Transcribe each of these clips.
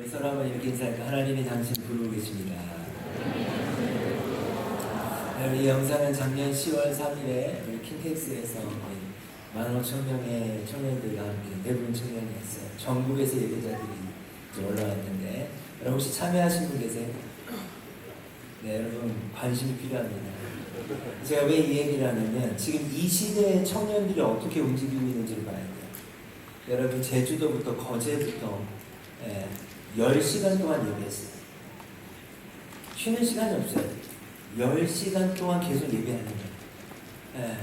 서로 한번 이렇게 인사할까? 하나님이 당신 부르고 계십니다. 이 영상은 작년 10월 3일에 우리 킨텍스에서 15,000명의 청년들과 함께, 대부분 청년이었어요. 전국에서 예배자들이 올라왔는데, 여러분 혹시 참여하신 분 계세요? 네, 여러분 관심이 필요합니다. 제가 왜 이 얘기를 하냐면, 지금 이 시대의 청년들이 어떻게 움직이고 있는지를 봐야 돼요. 여러분 제주도부터 거제부터 10시간 동안 예배했어요. 쉬는 시간이 없어요. 10시간 동안 계속 예배하는 거예요.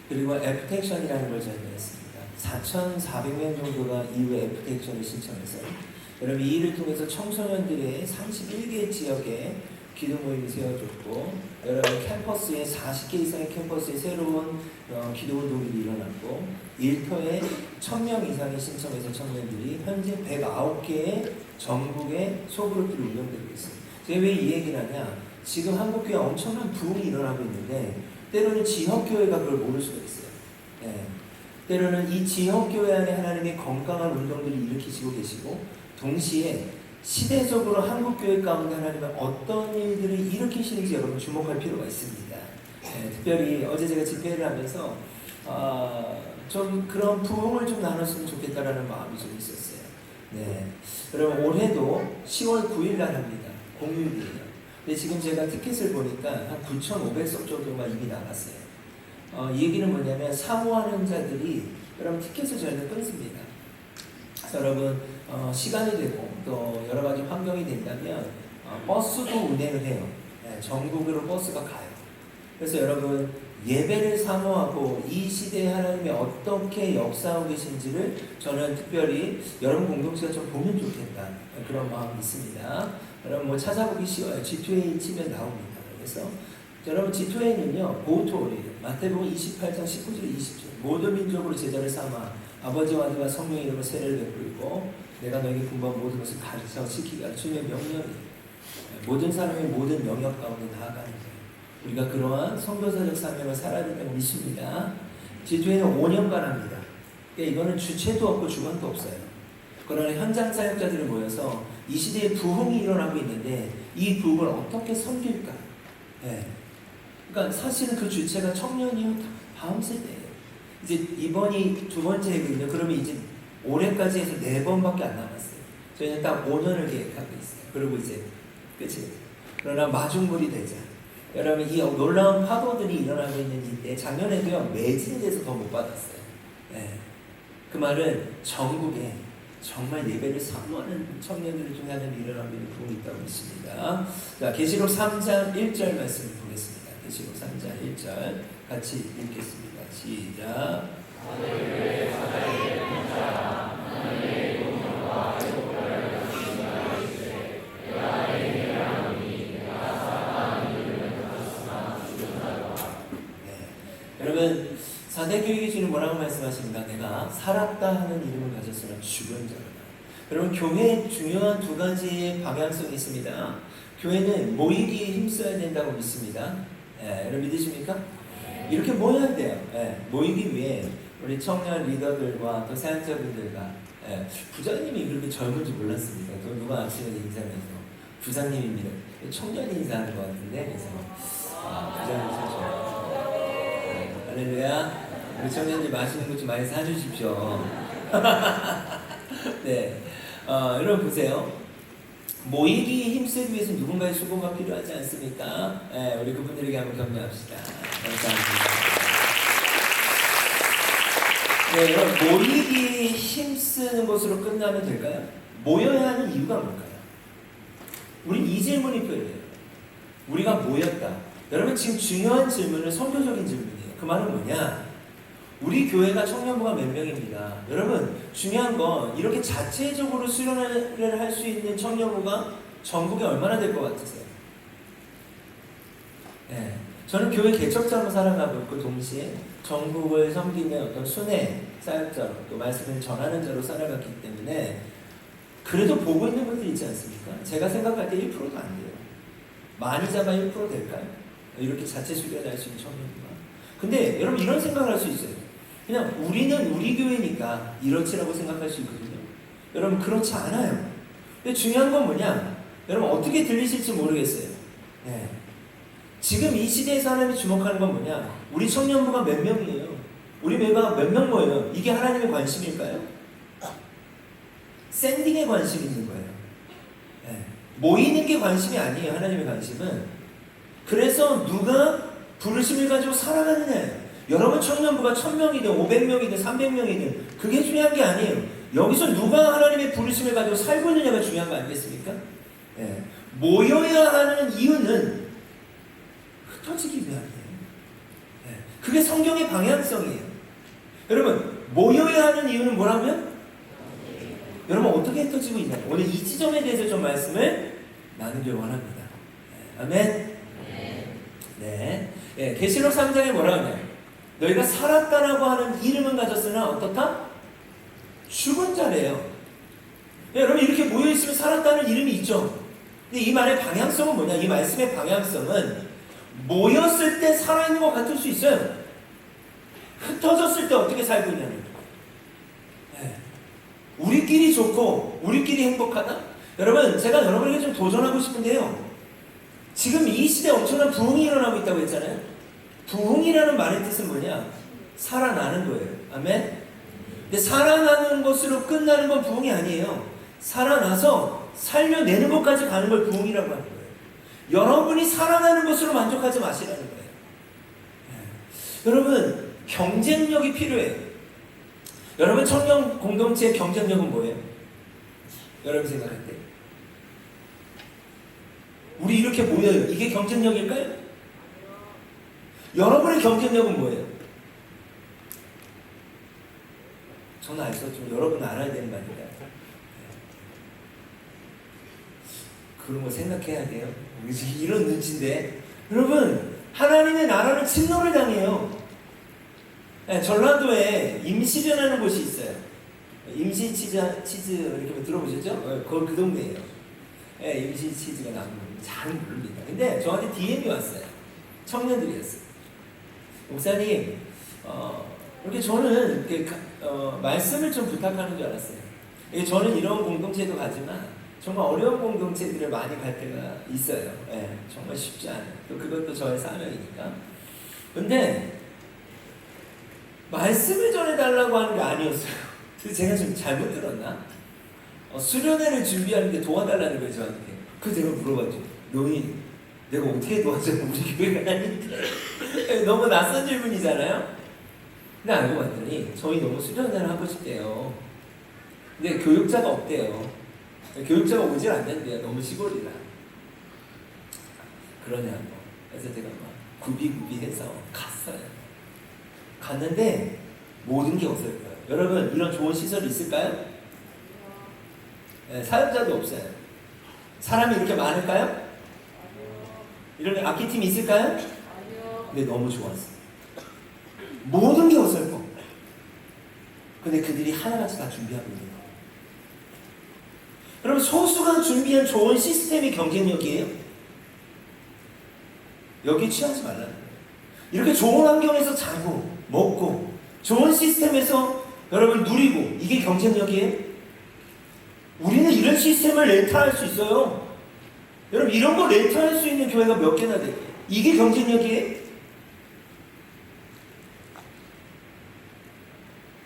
그리고 애프텍션이라는 걸 저희가 했습니다. 4,400명 정도가 이후에 애프텍션을 신청했어요. 여러분 이 일을 통해서 청소년들의 31개 지역에 기도 모임이 세워졌고, 여러분 캠퍼스에 40개 이상의 캠퍼스에 새로운 기도 운동이 일어났고, 일터에 1,000명 이상의 신청해서 청년들이 현재 109개의 전국의 소그룹들이 운영되고 있어요. 제가 왜 이 얘기를 하냐? 지금 한국교회 엄청난 부흥이 일어나고 있는데, 때로는 지역교회가 그걸 모를 수가 있어요. 때로는 이 지역교회 안에 하나님의 건강한 운동들을 일으키시고 계시고, 동시에 시대적으로 한국교회 가운데 하나님은 어떤 일들을 일으키시는지 여러분 주목할 필요가 있습니다. 특별히 어제 제가 집회를 하면서 좀 그런 부흥을 좀 나눴으면 좋겠다라는 마음이 좀 있었어요. 여러분 올해도 10월 9일 날 합니다. 공휴일이에요. 근데 지금 제가 티켓을 보니까 한 9,500석 정도가 이미 나갔어요. 이 얘기는 뭐냐면 사모하는 자들이 여러분 티켓을 저희는 끊습니다. 그래서 여러분 시간이 되고 또 여러 가지 환경이 된다면 버스도 운행을 해요. 전국으로 버스가 가요. 그래서 여러분 예배를 사모하고 이 시대에 하나님이 어떻게 역사하고 계신지를 저는 특별히 여러분 공동체가 좀 보면 좋겠다, 그런 마음이 있습니다. 여러분 뭐 찾아보기 쉬워요. G2A 치면 나옵니다. 그래서 여러분 G2A는요 보토리예요. 마태복음 28장 19절 20절 모든 민족으로 제자를 삼아 아버지와 아들과 성령의 이름으로 세례를 베풀고 내가 너에게 분부한 모든 것을 가르쳐 지키게 주님의 명령이에요. 모든 사람의 모든 영역 가운데 나아가는 거예요. 우리가 그러한 선교사적 사명을 살아야 된다고 믿습니다. G2A는 5년간 합니다. 그러니까 이거는 주체도 없고 주관도 없어요. 그러나 현장 사역자들이 모여서 이 시대에 부흥이 일어나고 있는데 이 부흥을 어떻게 섬길까? 그러니까 사실은 그 주체가 청년이요 다음 세대예요. 이제 이번이 두 번째 해거든요. 그러면 이제 올해까지 해서 4번밖에 안 남았어요. 저희는 딱 5년을 계획하고 있어요. 그리고 이제 끝이에요. 그러나 마중물이 되자. 여러분 이 놀라운 파도들이 일어나고 있는 이때 작년에도요 매진돼서 더 못 받았어요. 그 말은 전국에 정말 예배를 사모하는 청년들을 통해 하나님이 일어나고 있는 부흥이 있다고 믿습니다. 자, 계시록 3장 1절 말씀을 보겠습니다. 계시록 3장 1절 같이 읽겠습니다. 시작. 여러분 사대교육이 주는 뭐라고 말씀하십니까? 내가 살았다 하는 이름을 가졌으나 죽은 자로다. 여러분 교회에 중요한 두 가지의 방향성이 있습니다. 교회는 모이기에 힘써야 된다고 믿습니다. 여러분 믿으십니까? 이렇게 모여야 돼요. 모이기 위해 우리 청년 리더들과 또 사역자분들과 부장님이 그렇게 젊은지 몰랐습니다. 또 누가 아침에 인사해서 부장님입니다. 청년이 인사하는 것 같은데 그래서 부장님 사셔요. 할렐루야. 우리 청년들 맛있는 것 좀 많이 사주십시오. 여러분 보세요. 모이기에 힘쓰기 위해서 누군가의 수고가 필요하지 않습니까? 우리 그분들에게 한번 격려합시다. 감사합니다. 여러분 모이기에 힘쓰는 것으로 끝나면 될까요? 모여야 하는 이유가 뭘까요? 우린 이 질문이 필요해요. 우리가 모였다. 여러분 지금 중요한 질문은 선교적인 질문이에요. 그 말은 뭐냐? 우리 교회가 청년부가 몇 명입니다. 여러분 중요한 건 이렇게 자체적으로 수련회를 할 수 있는 청년부가 전국에 얼마나 될 것 같으세요? 저는 교회 개척자로 살아가고 있고 동시에 전국을 섬기는 어떤 순회 사역자로 또 말씀을 전하는 자로 살아갔기 때문에 그래도 보고 있는 분들이 있지 않습니까? 제가 생각할 때 1%도 안 돼요. 많이 잡아 1% 될까요? 이렇게 자체 수련을 할 수 있는 청년부가. 근데 여러분 이런 생각을 할 수 있어요. 그냥 우리는 우리 교회니까 이렇지라고 생각할 수 있거든요. 여러분 그렇지 않아요. 근데 중요한 건 뭐냐? 여러분 어떻게 들리실지 모르겠어요. 네. 지금 이 시대에서 하나님이 주목하는 건 뭐냐? 우리 청년부가 몇 명이에요? 우리 매가 몇 명 모여요? 이게 하나님의 관심일까요? 샌딩에 관심이 있는 거예요. 네. 모이는 게 관심이 아니에요. 하나님의 관심은. 그래서 누가 부르심을 가지고 살아가느냐예요. 여러분 청년부가 1000명이든 500명이든 300명이든 그게 중요한 게 아니에요. 여기서 누가 하나님의 부르심을 가지고 살고 있느냐가 중요한 거 아니겠습니까? 네. 모여야 하는 이유는 흩어지기 위함이에요. 네. 그게 성경의 방향성이에요. 여러분 모여야 하는 이유는 뭐라면? 여러분 어떻게 흩어지고 있나요? 오늘 이 지점에 대해서 좀 말씀을 나누길 원합니다. 네. 아멘. 네. 네. 계시록 3장에 뭐라 하냐? 너희가 살았다라고 하는 이름은 가졌으나 어떻다? 죽은 자래요. 네, 여러분 이렇게 모여있으면 살았다는 이름이 있죠. 근데 이 말의 방향성은 뭐냐? 이 말씀의 방향성은 모였을 때 살아있는 것 같을 수 있어요. 흩어졌을 때 어떻게 살고 있냐는 거예요. 네. 우리끼리 좋고 우리끼리 행복하다? 여러분 제가 여러분에게 좀 도전하고 싶은데요. 지금 이 시대에 엄청난 부흥이 일어나고 있다고 했잖아요. 부흥이라는 말의 뜻은 뭐냐? 살아나는 거예요. 아멘? 근데 살아나는 것으로 끝나는 건 부흥이 아니에요. 살아나서 살려내는 것까지 가는 걸 부흥이라고 하는 거예요. 여러분이 살아나는 것으로 만족하지 마시라는 거예요. 네. 여러분 경쟁력이 필요해요. 여러분 청년 공동체의 경쟁력은 뭐예요? 여러분 생각할 때 우리 이렇게 모여요. 이게 경쟁력일까요? 여러분의 경쟁력은 뭐예요? 저는 알죠. 좀 여러분은 알아야 되는 말입니다. 그런 거 생각해야 돼요. 우리 지금 이런 눈치인데 여러분 하나님의 나라는 침노를 당해요. 네, 전라도에 임시전하는 곳이 있어요. 임시 치즈 이렇게 들어보셨죠? 거기 그 동네예요. 네, 임시 치즈가 나온 거 잘 모릅니다. 근데 저한테 DM이 왔어요. 청년들이었어요. 목사님, 이렇게 저는 이렇게 말씀을 좀 부탁하는 줄 알았어요. 저는 이런 공동체도 가지만 정말 어려운 공동체들을 많이 갈 때가 있어요. 네, 정말 쉽지 않아요. 또 그것도 저의 사명이니까. 근데 말씀을 전해달라고 하는 게 아니었어요. 그래서 제가 좀 잘못 들었나? 수련회를 준비하는 데 도와달라는 거예요, 저한테. 그래서 제가 물어봤죠. 너희 내가 어떻게 도와줘? 우리 교회가 아닌데. 너무 낯선 질문이잖아요. 근데 알고 봤더니 저희 너무 수련회를 하고 싶대요. 근데 교육자가 없대요. 교육자가 오질 않는데요. 너무 시골이라. 그러냐고. 그래서 제가 막 구비구비해서 갔어요. 갔는데 모든 게 없을 거예요. 여러분 이런 좋은 시설이 있을까요? 네, 사역자도 없어요. 사람이 이렇게 많을까요? 이런 악기팀이 있을까요? 근데 너무 좋았어요. 모든 게 어설퍼. 근데 그들이 하나같이 다 준비하고 있는 거예요. 여러분 소수가 준비한 좋은 시스템이 경쟁력이에요. 여기 취하지 말라는 거예요. 이렇게 좋은 환경에서 자고 먹고 좋은 시스템에서 여러분 누리고 이게 경쟁력이에요? 우리는 이런 시스템을 렌탈할 수 있어요. 여러분 이런 거 렌탈할 수 있는 교회가 몇 개나 돼요? 이게 경쟁력이에요?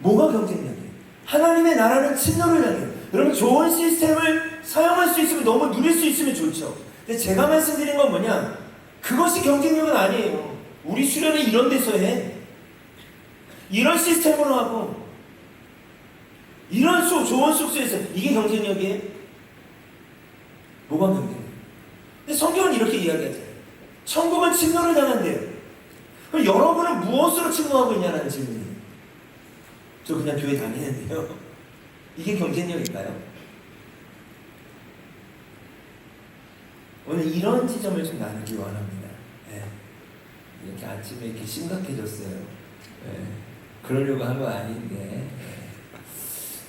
뭐가 경쟁력이에요? 하나님의 나라는 침노를 당해요. 여러분 좋은 시스템을 사용할 수 있으면 너무 누릴 수 있으면 좋죠. 근데 제가 말씀드린 건 뭐냐? 그것이 경쟁력은 아니에요. 우리 수련회 이런 데서 해. 이런 시스템으로 하고 이런 좋은 숙소에서 이게 경쟁력이에요? 뭐가 경쟁력이에요? 근데 성경은 이렇게 이야기하잖아요. 천국은 침노를 당한대요. 그럼 여러분은 무엇으로 침노하고 있냐는 질문이에요. 저 그냥 교회 다니는데요. 이게 경쟁력일까요? 오늘 이런 지점을 좀 나누기 원합니다. 네. 이렇게 아침에 이렇게 심각해졌어요. 네. 그러려고 한 건 아닌데 네.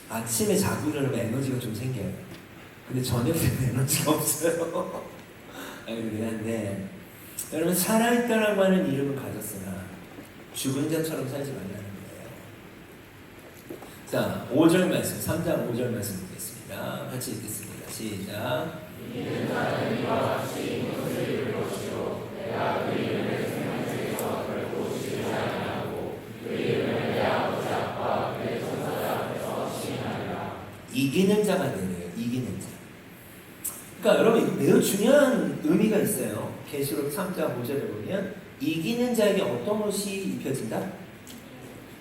아침에 자고 일어나면 에너지가 좀 생겨요. 근데 저녁 때는 에너지가 없어요. 그러긴 한데 여러분 살아있다라고 하는 이름을 가졌으나 죽은 자처럼 살지 말라는 거예요. 자, 5절 말씀, 3장 5절 말씀 보겠습니다. 같이 읽겠습니다. 시작. 이기는 자가 되네요. 이기는 자. 그러니까 여러분 이거 매우 중요한 의미가 있어요. 계시록 3장 5절에 보면 이기는 자에게 어떤 옷이 입혀진다?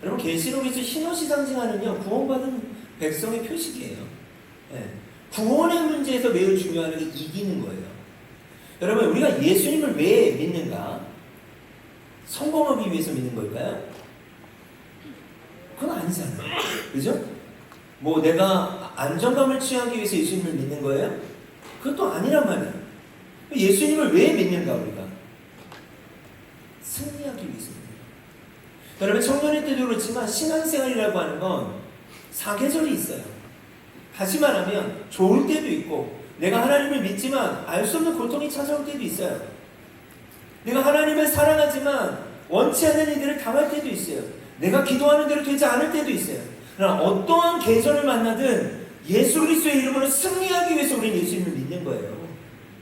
여러분 계시록에서 흰옷이 상징하는요 구원받은 백성의 표식이에요. 네. 구원의 문제에서 매우 중요한 게 이기는 거예요. 여러분 우리가 예수님을 왜 믿는가? 성공하기 위해서 믿는 걸까요? 그건 아니잖아요. 그죠? 뭐 내가 안정감을 취하기 위해서 예수님을 믿는 거예요? 그것도 아니란 말이에요. 예수님을 왜 믿는가 우리가? 승리하기 위해서 믿는 거예요. 여러분 청년일 때도 그렇지만 신앙생활이라고 하는 건 사계절이 있어요. 다시 말하면 좋을 때도 있고 내가 하나님을 믿지만 알 수 없는 고통이 찾아올 때도 있어요. 내가 하나님을 사랑하지만 원치 않는 일들을 당할 때도 있어요. 내가 기도하는 대로 되지 않을 때도 있어요. 그러나 어떠한 계절을 만나든 예수 그리스도의 이름으로 승리하기 위해서 우리는 예수님을 믿는 거예요.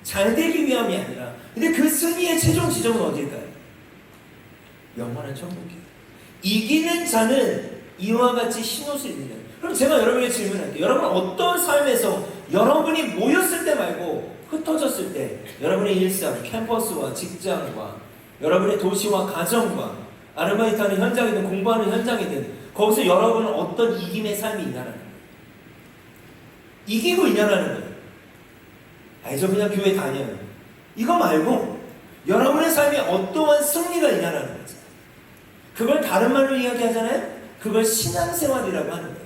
잘 되기 위함이 아니라. 근데 그 승리의 최종 지점은 어딜까요? 영원한 천국이에요. 이기는 자는 이와 같이 흰옷을 입는 거예요. 그럼 제가 여러분에게 질문할게요. 여러분 어떤 삶에서 여러분이 모였을 때 말고 흩어졌을 때 여러분의 일상, 캠퍼스와 직장과 여러분의 도시와 가정과 아르바이트하는 현장이든 공부하는 현장이든 거기서 여러분은 어떤 이김의 삶이 있냐는 거예요. 이기고 있냐는 거예요. 아니 저 그냥 교회 다녀요. 이거 말고 여러분의 삶에 어떠한 승리가 있냐는 거죠. 그걸 다른 말로 이야기하잖아요. 그걸 신앙생활이라고 하는 거예요.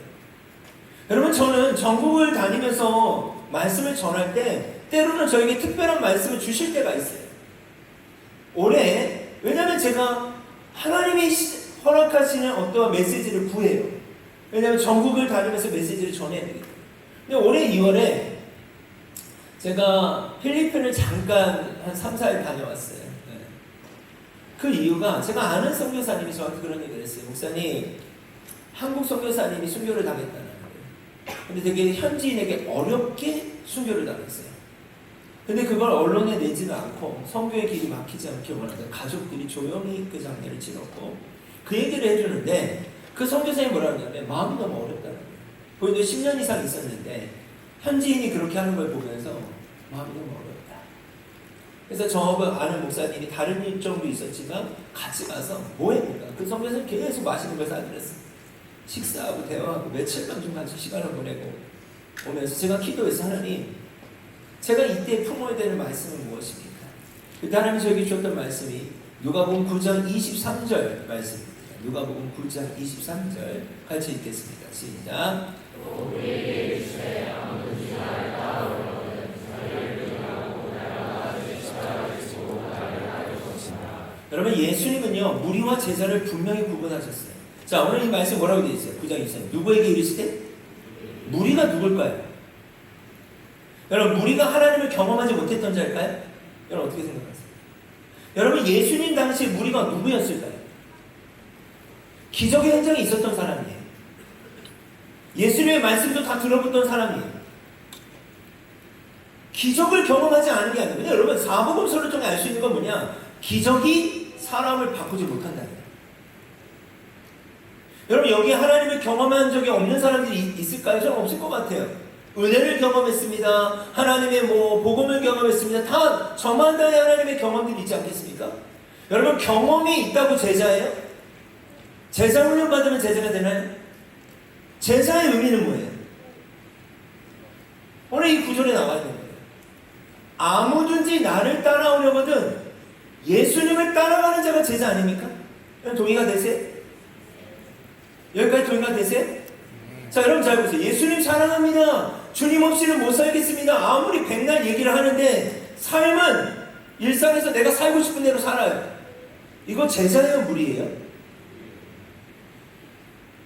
여러분 저는 전국을 다니면서 말씀을 전할 때 때로는 저에게 특별한 말씀을 주실 때가 있어요. 올해 왜냐하면 제가 하나님이 허락하시는 어떠한 메시지를 구해요. 왜냐하면 전국을 다니면서 메시지를 전해야 되기 때문에. 근데 올해 2월에 제가 필리핀을 잠깐 한 3, 4일 다녀왔어요. 네. 그 이유가 제가 아는 선교사님이 저한테 그런 얘기를 했어요. 목사님, 한국 선교사님이 순교를 당했다는 거예요. 근데 되게 현지인에게 어렵게 순교를 당했어요. 근데 그걸 언론에 내지는 않고 선교의 길이 막히지 않게 원하다 가족들이 조용히 그 장례를 치렀고 그 얘기를 해주는데 그 선교사님이 뭐라 그러냐면 마음이 너무 어렵다는 거예요. 거기도 10년 이상 있었는데 현지인이 그렇게 하는 걸 보면서 마음이 너무 어렵다. 그래서 저하고 아는 목사님이 다른 일정도 있었지만 같이 가서 뭐 해볼까? 그 선교사님 계속 맛있는 걸 사드렸어요. 식사하고 대화하고 며칠간 좀 같이 시간을 보내고 오면서 제가 기도해서 하나님 제가 이때 품어야 되는 말씀은 무엇입니까? 그때 하나님이 저에게 주셨던 말씀이 누가복음 9장 23절 말씀입니다. 누가복음 9장 23절 같이 읽겠습니다. 시작. 여러분 예수님은요 무리와 제자를 분명히 구분하셨어요. 자 오늘 이 말씀 뭐라고 되어 있어요? 9장 23절 누구에게 이르시되? 무리가 누굴까요? 여러분 무리가 하나님을 경험하지 못했던 자일까요? 여러분 어떻게 생각하세요? 여러분 예수님 당시 무리가 누구였을까요? 기적의 현장에 있었던 사람이에요. 예수님의 말씀도 다 들어봤던 사람이에요. 기적을 경험하지 않은 게 아니고 여러분 사복음서를 통해 알 수 있는 건 뭐냐? 기적이 사람을 바꾸지 못한다는 거예요. 여러분 여기 하나님을 경험한 적이 없는 사람들이 있을까요? 저는 없을 것 같아요. 은혜를 경험했습니다. 하나님의 복음을 경험했습니다. 다 저마다의 하나님의 경험들이 있지 않겠습니까? 여러분 경험이 있다고 제자예요? 제자 훈련 받으면 제자가 되나요? 제자의 의미는 뭐예요? 오늘 이 구절에 나와 있는 거예요. 아무든지 나를 따라오려거든 예수님을 따라가는 자가 제자 아닙니까? 동의가 되세요? 여기까지 동의가 되세요? 자 여러분 잘 보세요. 예수님 사랑합니다. 주님 없이는 못 살겠습니다. 아무리 백날 얘기를 하는데 삶은 일상에서 내가 살고 싶은 대로 살아요. 이거 제자예요? 무리예요?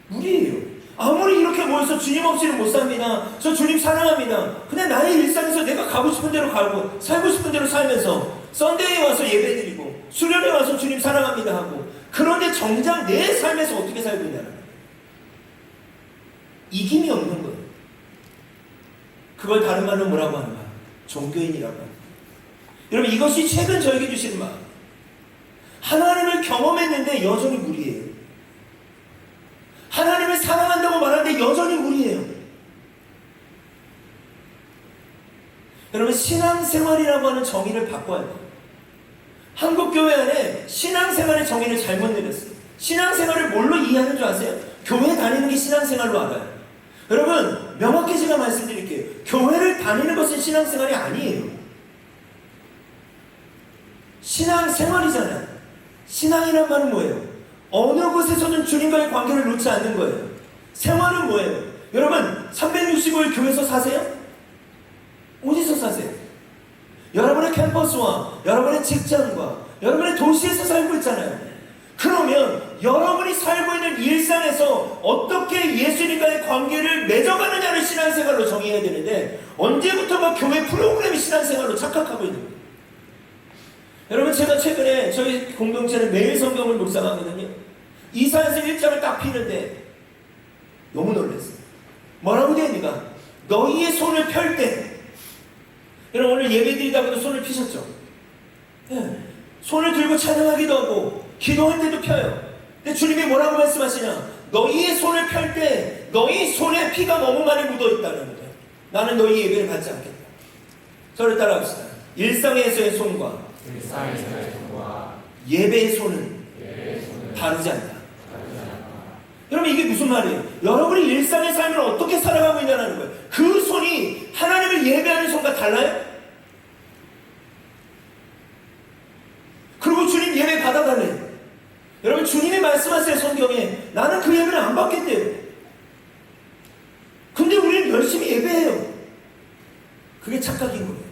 무리예요. 아무리 이렇게 모여서 주님 없이는 못 삽니다. 저 주님 사랑합니다. 근데 나의 일상에서 내가 가고 싶은 대로 가고 살고 싶은 대로 살면서 썬데이에 와서 예배드리고 수련회 와서 주님 사랑합니다 하고 그런데 정작 내 삶에서 어떻게 살고 있냐는 거예요. 이김이 없는 거예요. 그걸 다른 말로 뭐라고 하는가? 종교인이라고 합니다. 여러분, 이것이 최근 저에게 주시는 마음. 하나님을 경험했는데 여전히 무리예요. 하나님을 사랑한다고 말하는데 여전히 무리예요. 여러분, 신앙생활이라고 하는 정의를 바꿔야 돼요. 한국교회 안에 신앙생활의 정의를 잘못 내렸어요. 신앙생활을 뭘로 이해하는 줄 아세요? 교회 다니는 게 신앙생활로 알아요. 여러분, 명확히 제가 말씀드릴게요. 교회를 다니는 것은 신앙생활이 아니에요. 신앙생활이잖아요. 신앙이란 말은 뭐예요? 어느 곳에서든 주님과의 관계를 놓지 않는 거예요. 생활은 뭐예요? 여러분, 365일 교회에서 사세요? 어디서 사세요? 여러분의 캠퍼스와 여러분의 직장과 여러분의 도시에서 살고 있잖아요. 그러면 여러분이 살고 있는 일상에서 어떻게 예수님과의 관계를 맺어가느냐를 신앙생활로 정의해야 되는데, 언제부턴가 교회 프로그램이 신앙생활로 착각하고 있는 거예요. 여러분, 제가 최근에 저희 공동체는 매일 성경을 묵상하거든요. 이사야서 1장을 딱 피는데 너무 놀랐어요. 뭐라고 되어 있는가? 너희의 손을 펼 때. 여러분, 오늘 예배 드리다가도 손을 피셨죠? 네. 손을 들고 찬양하기도 하고 기도할 때도 펴요. 근데 주님이 뭐라고 말씀하시냐? 너희의 손을 펼 때 너희 손에 피가 너무 많이 묻어 있다는 거예요. 나는 너희 예배를 받지 않겠다. 저를 따라합시다. 일상에서의 손과 예배의 손은 다르지 않다. 여러분, 이게 무슨 말이에요? 여러분이 일상의 삶을 어떻게 살아가고 있냐는 거예요. 그 손이 하나님을 예배하는 손과 달라요? 그리고 주님 예배 받아달래요. 여러분, 주님이 말씀하세요. 성경에 나는 그 예배를 안 받겠대요. 근데 우리는 열심히 예배해요. 그게 착각인 거예요.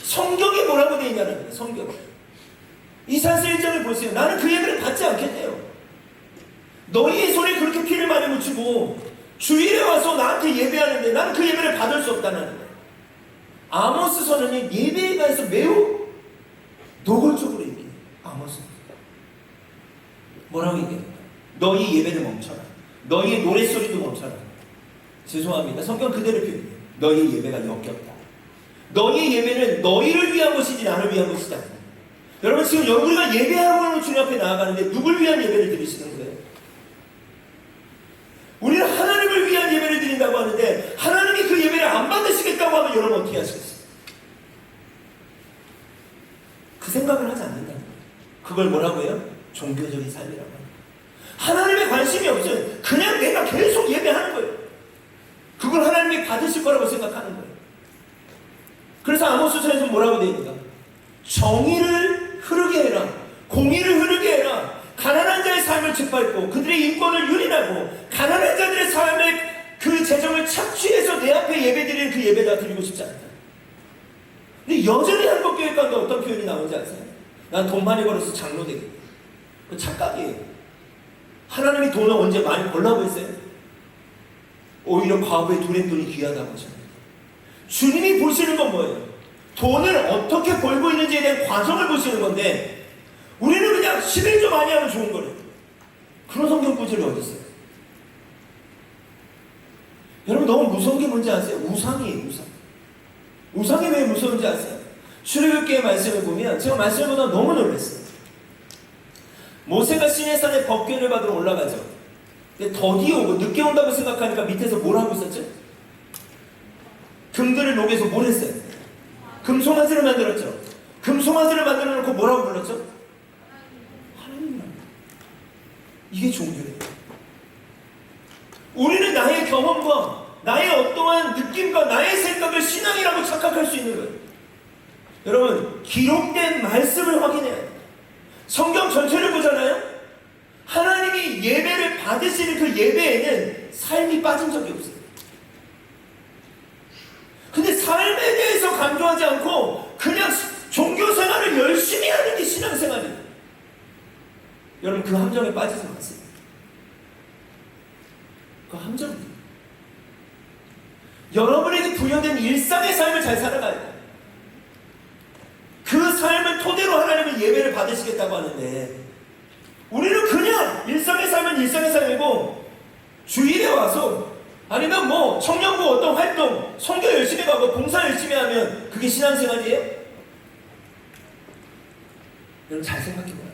성경이 뭐라고 되어 있냐는 거예요. 성경. 이사야서 1장을 보세요. 나는 그 예배를 받지 않겠대요. 너희의 손에 그렇게 피를 많이 묻히고 주일에 와서 나한테 예배하는데 나는 그 예배를 받을 수 없다는 거예요. 아모스서는 예배에 관해서 매우 노골적으로 얘기해요. 아모스. 뭐라고 얘기해요? 너희 예배를 멈춰라. 너희의 노랫소리도 멈춰라. 죄송합니다. 성경 그대로 표현해요. 너희의 예배가 역겹다. 너희의 예배는 너희를 위한 것이지 나를 위한 것이지 않다. 여러분, 지금 우리가 예배하고 주님 앞에 나아가는데 누굴 위한 예배를 드리시는 거예요? 우리는 하나님을 위한 예배를 드린다고 하는데 하나님이 그 예배를 안 받으시겠다고 하면 여러분 어떻게 하시겠어요? 그 생각을 하지 않는다는 거예요. 그걸 뭐라고 해요? 종교적인 삶이라고 합니다. 하나님의 관심이 없어요. 그냥 내가 계속 예배하는 거예요. 그걸 하나님이 받으실 거라고 생각하는 거예요. 그래서 아모스서에서 뭐라고 되어 있는가? 정의를 흐르게 해라. 공의를 흐르게 해라. 가난한 자의 삶을 짓밟고 그들의 인권을 유린하고 가난한 자들의 삶의 그 재정을 착취해서 내 앞에 예배드리는 그 예배다 드리고 싶지 않다. 근데 여전히 한국교회 가운데 어떤 표현이 나오는지 아세요? 난 돈 많이 벌어서 장로 되겠다. 그 착각이에요. 하나님이 돈을 언제 많이 벌라고 했어요? 오히려 과거에 돈의 돈이 귀하다고 하셨습니다. 주님이 보시는 건 뭐예요? 돈을 어떻게 벌고 있는지에 대한 과정을 보시는 건데 우리는 그냥 11조 많이 하면 좋은 거래요. 그런 성경 구절이 어디 있어요? 여러분, 너무 무서운 게 뭔지 아세요? 우상이에요. 우상. 우상이 왜 무서운지 아세요? 출애굽기의 말씀을 보면 제가 말씀을 보다 너무 놀랐어요. 모세가 시내산에 법궤를 받으러 올라가죠. 근데 더디 오고 늦게 온다고 생각하니까 밑에서 뭘 하고 있었죠? 금들을 녹여서 뭘 했어요? 금송아지를 만들었죠. 금송아지를 만들어 놓고 뭐라고 불렀죠? 하나님이랍니다. 이게 종교예요. 우리는 나의 경험과 나의 어떠한 느낌과 나의 생각을 신앙이라고 착각할 수 있는 거예요. 여러분, 기록된 말씀을 확인해야 돼요. 성경 전체를 보잖아요. 하나님이 예배를 받으시는 그 예배에는 삶이 빠진 적이 없어요. 근데 삶에 대해서 강조하지 않고 그냥 종교생활을 열심히 하는 게 신앙생활이에요. 여러분, 그 함정에 빠지지 마세요. 그 함정이에요. 여러분에게 부여된 일상의 삶을 잘 살아가야 돼요. 그 삶을 토대로 하나님은 예배를 받으시겠다고 하는데 우리는 그냥 일상의 삶은 일상의 삶이고 주일에 와서 아니면 뭐 청년부 어떤 활동, 선교 열심히 가고 봉사 열심히 하면 그게 신앙생활이에요? 여러분 잘 생각해봐요.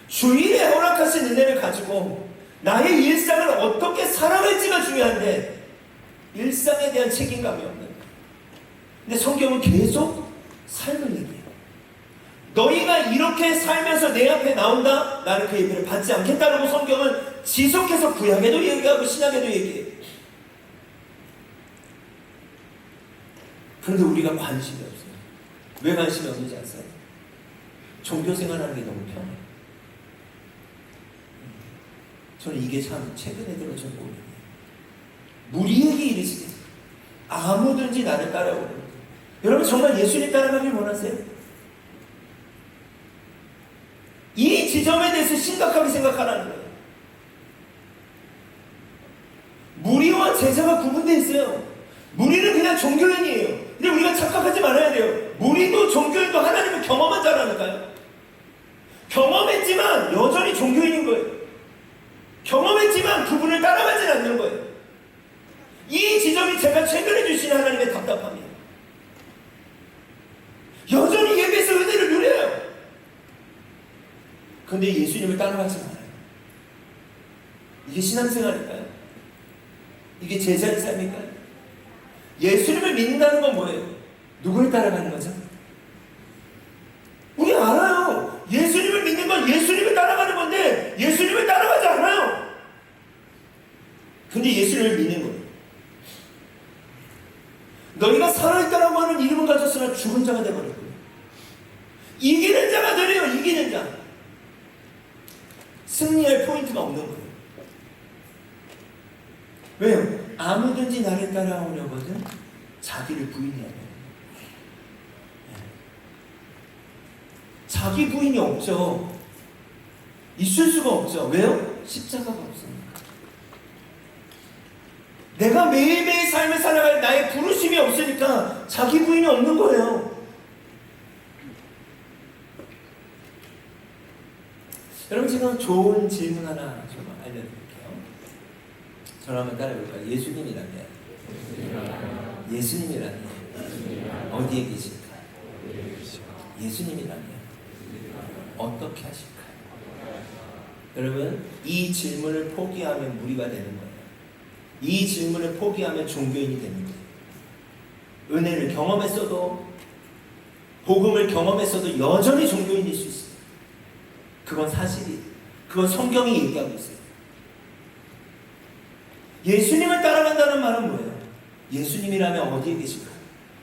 주일에 허락하신 은혜를 가지고 나의 일상을 어떻게 살아갈지가 중요한데 일상에 대한 책임감이 없는 거예요. 근데 성경은 계속 삶을 얘기해요. 너희가 이렇게 살면서 내 앞에 나온다? 나는 그 예배를 받지 않겠다라고 성경은 지속해서 구약에도 얘기하고 신약에도 얘기해요. 그런데 우리가 관심이 없어요. 왜 관심이 없는지 아세요? 종교생활하는 게 너무 편해요. 저는 이게 참 최근에 들어 전 고민이에요. 무리에게 이르시되 아무든지 나를 따라오는. 여러분 정말 예수님 따라가길 원하세요? 이 지점에 대해서 심각하게 생각하라는 거예요. 무리와 제자가 구분되어 있어요. 무리는 그냥 종교인이에요. 근데 우리가 착각하지 말아야 돼요. 무리도 종교인도 하나님을 경험한 자라니까요. 경험했지만 여전히 종교인인 거예요. 경험했지만 그분을 따라가진 않는 거예요. 이 지점이 제가 최근에 주신 하나님의 답답함이에요. 여전히 예배에서 은혜를 누려요. 그런데 예수님을 따라가지 말아요. 이게 신앙생활일까요? 이게 제자의 삶일까요? 예수님을 믿는다는 건 뭐예요? 누구를 따라가는 거죠? 우리 알아요. 예수님을 믿는 건 예수님을 따라가는 건데 예수님을 따라가지 않아요. 근데 예수님을 믿는 거예요. 너희가 살아있다라고 하는 이름은 가졌으나 죽은 자가 되어버렸고요. 이기는 자가 되래요. 이기는 자. 승리할 포인트가 없는 거예요. 왜요? 아무든지 나를 따라오려거든 자기를 부인해야 돼요. 자기 부인이 없죠. 있을 수가 없죠. 왜요? 십자가가 없으니까. 내가 매일매일 삶을 살아갈 나의 부르심이 없으니까 자기 부인이 없는 거예요. 여러분 지금 좋은 질문 하나 좀 알려드릴게요. 저를 한번 따라해볼까요? 예수님이라면 어디에 계실까요? 예수님이라면 어떻게 하실까요? 여러분 이 질문을 포기하면 무리가 되는 거예요. 이 질문을 포기하면 종교인이 되는 거예요. 은혜를 경험했어도 복음을 경험했어도 여전히 종교인일 수 있어요. 그건 사실이에요. 그건 성경이 얘기하고 있어요. 예수님을 따라간다는 말은 뭐예요? 예수님이라면 어디에 계실까요?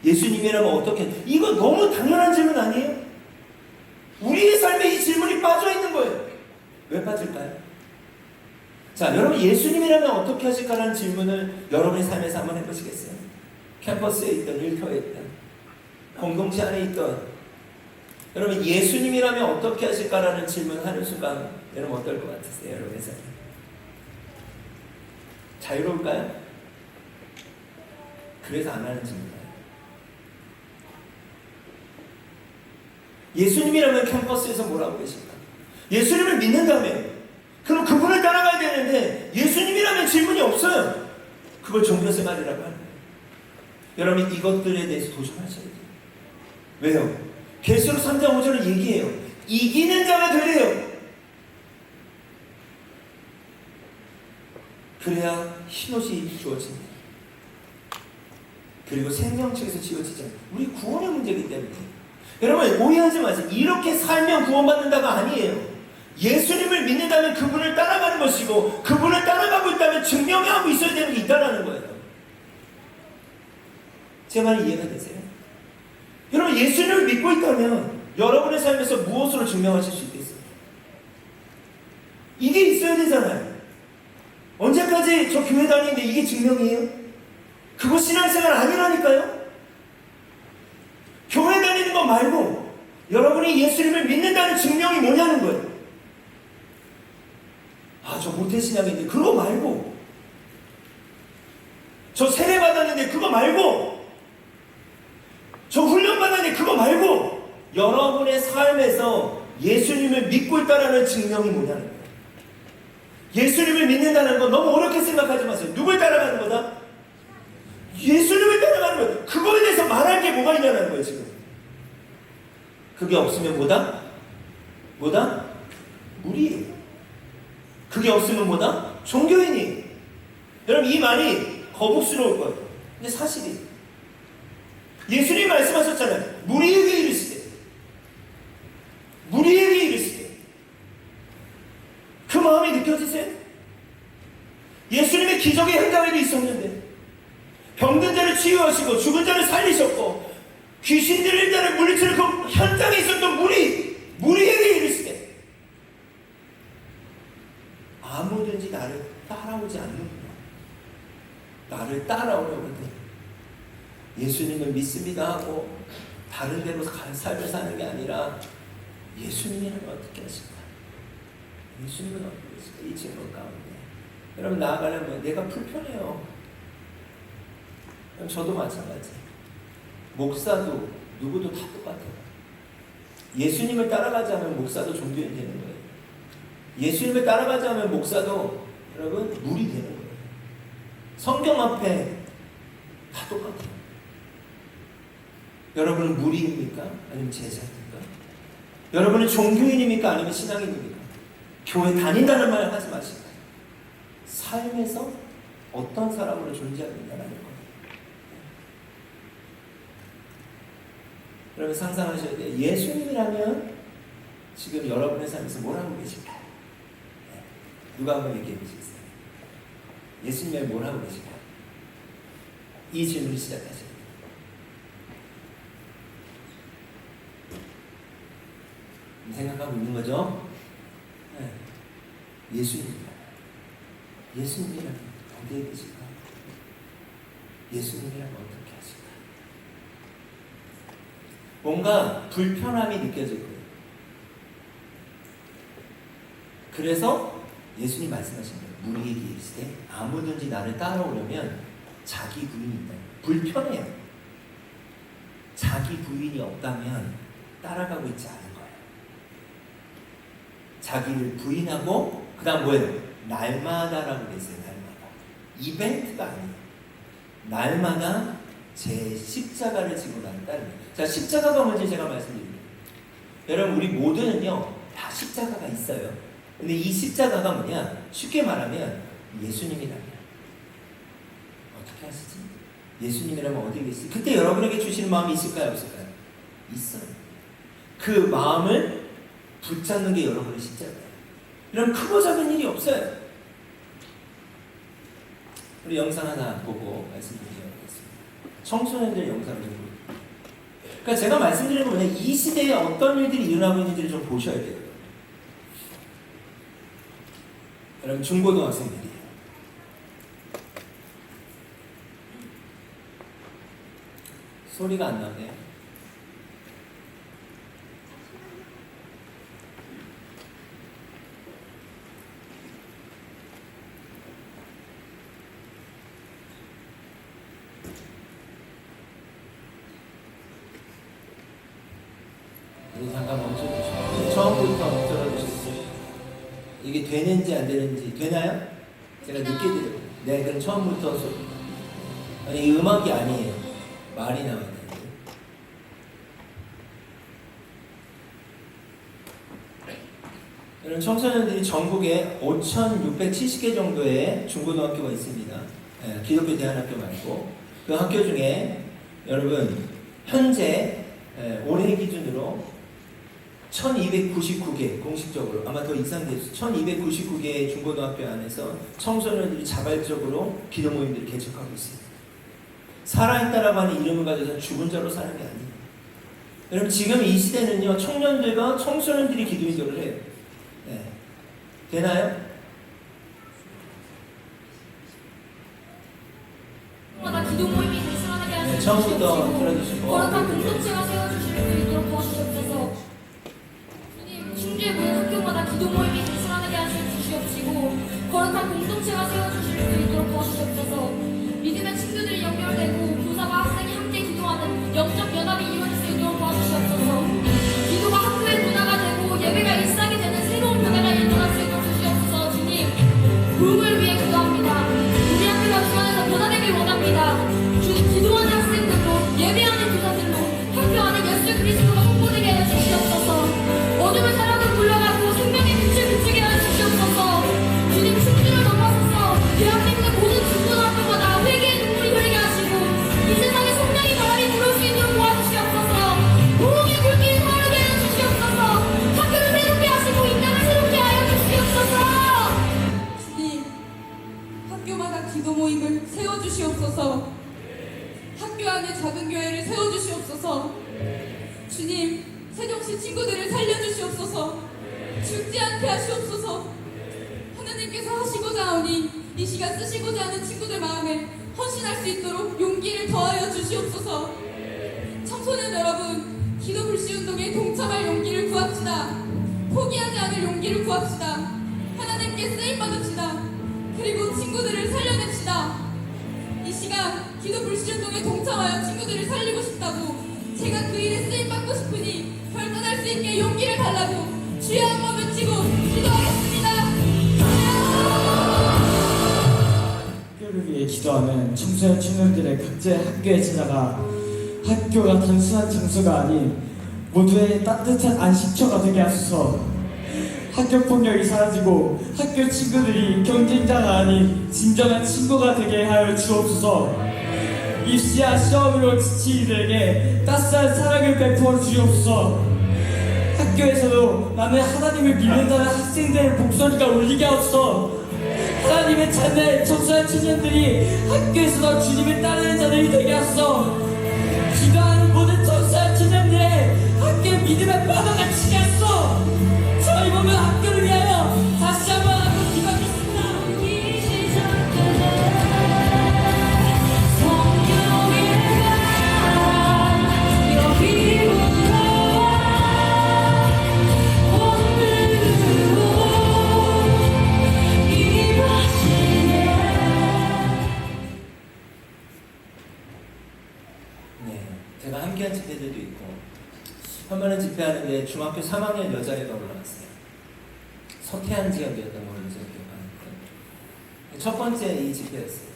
예수님이라면 어떻게? 이거 너무 당연한 질문 아니에요? 우리의 삶에 이 질문이 빠져 있는 거예요. 왜 빠질까요? 자, 여러분 예수님이라면 어떻게 하실까라는 질문을 여러분의 삶에서 한번 해보시겠어요? 캠퍼스에 있던, 일터에 있던, 공동체 안에 있던 여러분 예수님이라면 어떻게 하실까라는 질문 하는 순간 여러분 어떨 것 같으세요? 여러분의 삶 자유로울까요? 그래서 안 하는 질문이에요. 예수님이라면 캠퍼스에서 뭐라고 계실까? 예수님을 믿는다면 그럼 그분을 따라가야 되는데 예수님이라면 질문이 없어요. 그걸 종교생활이라고 하는 거예요. 여러분 이것들에 대해서 도전하셔야 돼요. 왜요? 계시록 3장 5절은 얘기해요. 이기는 자가 되래요. 그래야 흰옷이 주어집니다. 그리고 생명책에서 지어지잖아요. 우리 구원의 문제이기 때문에 여러분 오해하지 마세요. 이렇게 살면 구원받는다가 아니에요. 예수님을 믿는다면 그분을 따라가는 것이고 그분을 따라가고 있다면 증명하고 있어야 되는 게 있다는 거예요. 제 말이 이해가 되세요? 여러분 예수님을 믿고 있다면 여러분의 삶에서 무엇으로 증명하실 수 있겠어요? 이게 있어야 되잖아요. 언제까지 저 교회 다니는데 이게 증명이에요? 그거 신앙생활 아니라니까요? 교회 다니는 거 말고 여러분이 예수님을 믿는다는 증명이 뭐냐는 거예요. 아, 저 모태신앙인데 그거 말고 저 세례 받았는데 그거 말고 저 훈련 받았는데 그거 말고 여러분의 삶에서 예수님을 믿고 있다는 증명이 뭐냐는 거예요. 예수님을 믿는다는 건 너무 어렵게 생각하지 마세요. 누굴 따라가는 거다? 예수님을 따라가는 거예요. 그거에 대해서 말할 게 뭐가 있냐는 거예요, 지금. 그게 없으면 뭐다? 뭐다? 무리예요. 그게 없으면 뭐다? 종교인이. 여러분, 이 말이 거북스러울 거예요. 근데 사실이 예수님이 말씀하셨잖아요. 무리에게 이르시되, 무리에게 이르시되. 그 마음이 느껴지세요? 예수님의 기적의 현장에도 있었는데 병든 자를 치유하시고 죽은 자를 살리셨고 귀신들을 일단은 물리치는 그 현장에 있었던 무리에게 이르시되 아무든지 나를 따라오지 않는구나. 나를 따라오려고 해. 예수님을 믿습니다 하고 다른 데로 삶을 사는 게 아니라 예수님이라면 어떻게 하실까? 예수님은 어떻게 하실까? 이 질문 가운데 여러분, 나아가려면 내가 불편해요. 저도 마찬가지. 목사도 누구도 다 똑같아요. 예수님을 따라가지 않으면 목사도 종교인 되는 거예요. 예수님을 따라가지 않으면 목사도 여러분 무리 되는 거예요. 성경 앞에 다 똑같아요. 여러분은 무리입니까? 아니면 제자입니까? 여러분은 종교인입니까? 아니면 신앙인입니까? 교회 다닌다는 말 하지 마시고 삶에서 어떤 사람으로 존재하고 있냐는 거예요. 여러분 상상하셔야 돼요. 예수님이라면 지금 여러분의 삶에서 뭘 하고 계실까요? 네. 누가 한번 얘기해 보시겠어요? 예수님이 뭘 하고 계실까요? 이 질문을 시작하셔야 돼요. 생각하고 있는 거죠? 네. 예수님이라면 어디에 계실까? 예수님이라면 어떻게 하실까? 뭔가 불편함이 느껴질 거예요. 그래서 예수님 말씀하신 거예요. 무리에게 이르시되 아무든지 나를 따라오려면 자기 부인이 있다. 불편해요. 자기 부인이 없다면 따라가고 있지 않을 거예요. 자기를 부인하고 그 다음 뭐예요? 날마다라고 그랬어요. 날마다. 이벤트가 아니에요. 날마다 제 십자가를 지고 나를 따릅니다. 자, 십자가가 뭔지 제가 말씀드립니다. 여러분, 우리 모두는요 다 십자가가 있어요. 근데 이 십자가가 뭐냐? 쉽게 말하면 예수님이라면 어떻게 하시지? 예수님이라면 어디 계시지? 그때 여러분에게 주시는 마음이 있을까요? 없을까요? 있어요. 그 마음을 붙잡는 게 여러분의 십자가예요. 이런 크고 작은 일이 없어요. 우리 영상 하나 보고 말씀드리겠습니다. 청소년들 영상을 좀 보고. 그러니까 제가 말씀드리는 건 뭐냐, 이 시대에 어떤 일들이 일어나고 있는지를 좀 보셔야 돼요. 여러분, 중고등학생들이에요. 소리가 안 나네요. 잠깐 멈춰주시고 처음부터 멈춰주시고 이게 되는지 안 되는지 되나요? 제가 늦게 드려요. 네, 그럼 처음부터 아니 이 음악이 아니에요. 말이 나와야 돼요. 여러분, 청소년들이 전국에 5,670개 정도의 중고등학교가 있습니다. 네, 기독교 대안학교 말고 그 학교 중에 여러분 현재 올해 기준으로 1299개 공식적으로 아마 더 이상 됐어요. 1299개의 중고등학교 안에서 청소년들이 자발적으로 기도 모임들을 개척하고 있습니다. 살아있다라고 하는 이름을 가져서 죽은 자로 사는 게 아니에요. 여러분, 지금 이 시대는요 청년들과 청소년들이 기도 인도를 해요. 네. 되나요? 기도 모임이 발생하게 하시고 네, 처음부터 들어주시고 거룩한 공동체가 세워주실 수 있도록 도와주시옵소서. 주님, 충주의 모든 학교마다 기도 모임이 발생하게 하시옵시고 거룩한 공동체가 세워주실 수 있도록 도와주시옵소서. 믿음의 친구들이 연결되고 교사와 학생이 함께 기도하는 영적 연합이 이루어질 수 있도록 도와주시옵소서. 기도가 학교의 문화가 되고 예배가 일상이 되는 새로운 변화가 일어날 수 있도록 주시옵소서. 주님, 그리스도가 선포되게 하여 주시옵소서. 어둠의 사랑을 물러가고 생명의 빛을 비추게 하여 주시옵소서. 주님 충주를 넘어서서 대한민국의 모든 중고등학교마다 회개의 눈물이 흐르게 하시고 이 세상에 성령의 바람이 불어올 수 있도록 도와주시옵소서. 보응의 불길이 타오르게 하여 주시옵소서. 학교를 새롭게 하시고 인간을 새롭게 하여 주시옵소서. 주님, 학교마다 기도 모임을 세워주시옵소서. 학교 안에 작은 교회를 세워주시옵소서. 주님, 세종시 친구들을 살려주시옵소서. 죽지 않게 하시옵소서. 하나님께서 하시고자 하오니 이 시간 쓰시고자 하는 친구들 마음에 헌신할 수 있도록 용기를 더하여 주시옵소서. 청소년 여러분, 기도 불씨 운동에 동참할 용기를 구합시다. 포기하지 않을 용기를 구합시다. 하나님께 쓰임받읍시다. 그리고 친구들을 살려냅시다. 이 시간 기도 불씨 운동에 동참하여 친구들을 살리고 싶다고, 제가 그 일에 쓰임받고 싶으니 결단할 수 있게 용기를 달라고 주여 한번 외치고 기도하겠습니다. 학교를 위해 기도하는 청소년 청년들의 각자의 학교에 찾아가 학교가 단순한 장소가 아닌 모두의 따뜻한 안식처가 되게 하소서. 학교 폭력이 사라지고 학교 친구들이 경쟁자가 아닌 진정한 친구가 되게 하여 주옵소서. 입시와 시험으로 지친 이들에게 따스한 사랑을 베풀어 주옵소서. 학교에서도 나는 하나님을 믿는다는 학생들의 목소리가 울리게 하옵소서. 하나님의 찬양 청소년 청년들이 학교에서도 주님을 따르는 자들이 되게 하소서. 기도하는 모든 청소년 청년들의 학교의 믿음의 파도가 치게 하소서. 저희 몸의 학교를 위하여 다시 한번 하고 기도하겠습니다. 이 시작되네 성령의 바람 여기 불어와 오늘도 임하시네. 네, 제가 함께한 집회들도 있고 한 번은 집회하는데 중학교 3학년 여자애가 올라왔어요. 서태안 지역이었던 걸로 제가 기억하는데 첫 번째 이 집회였어요.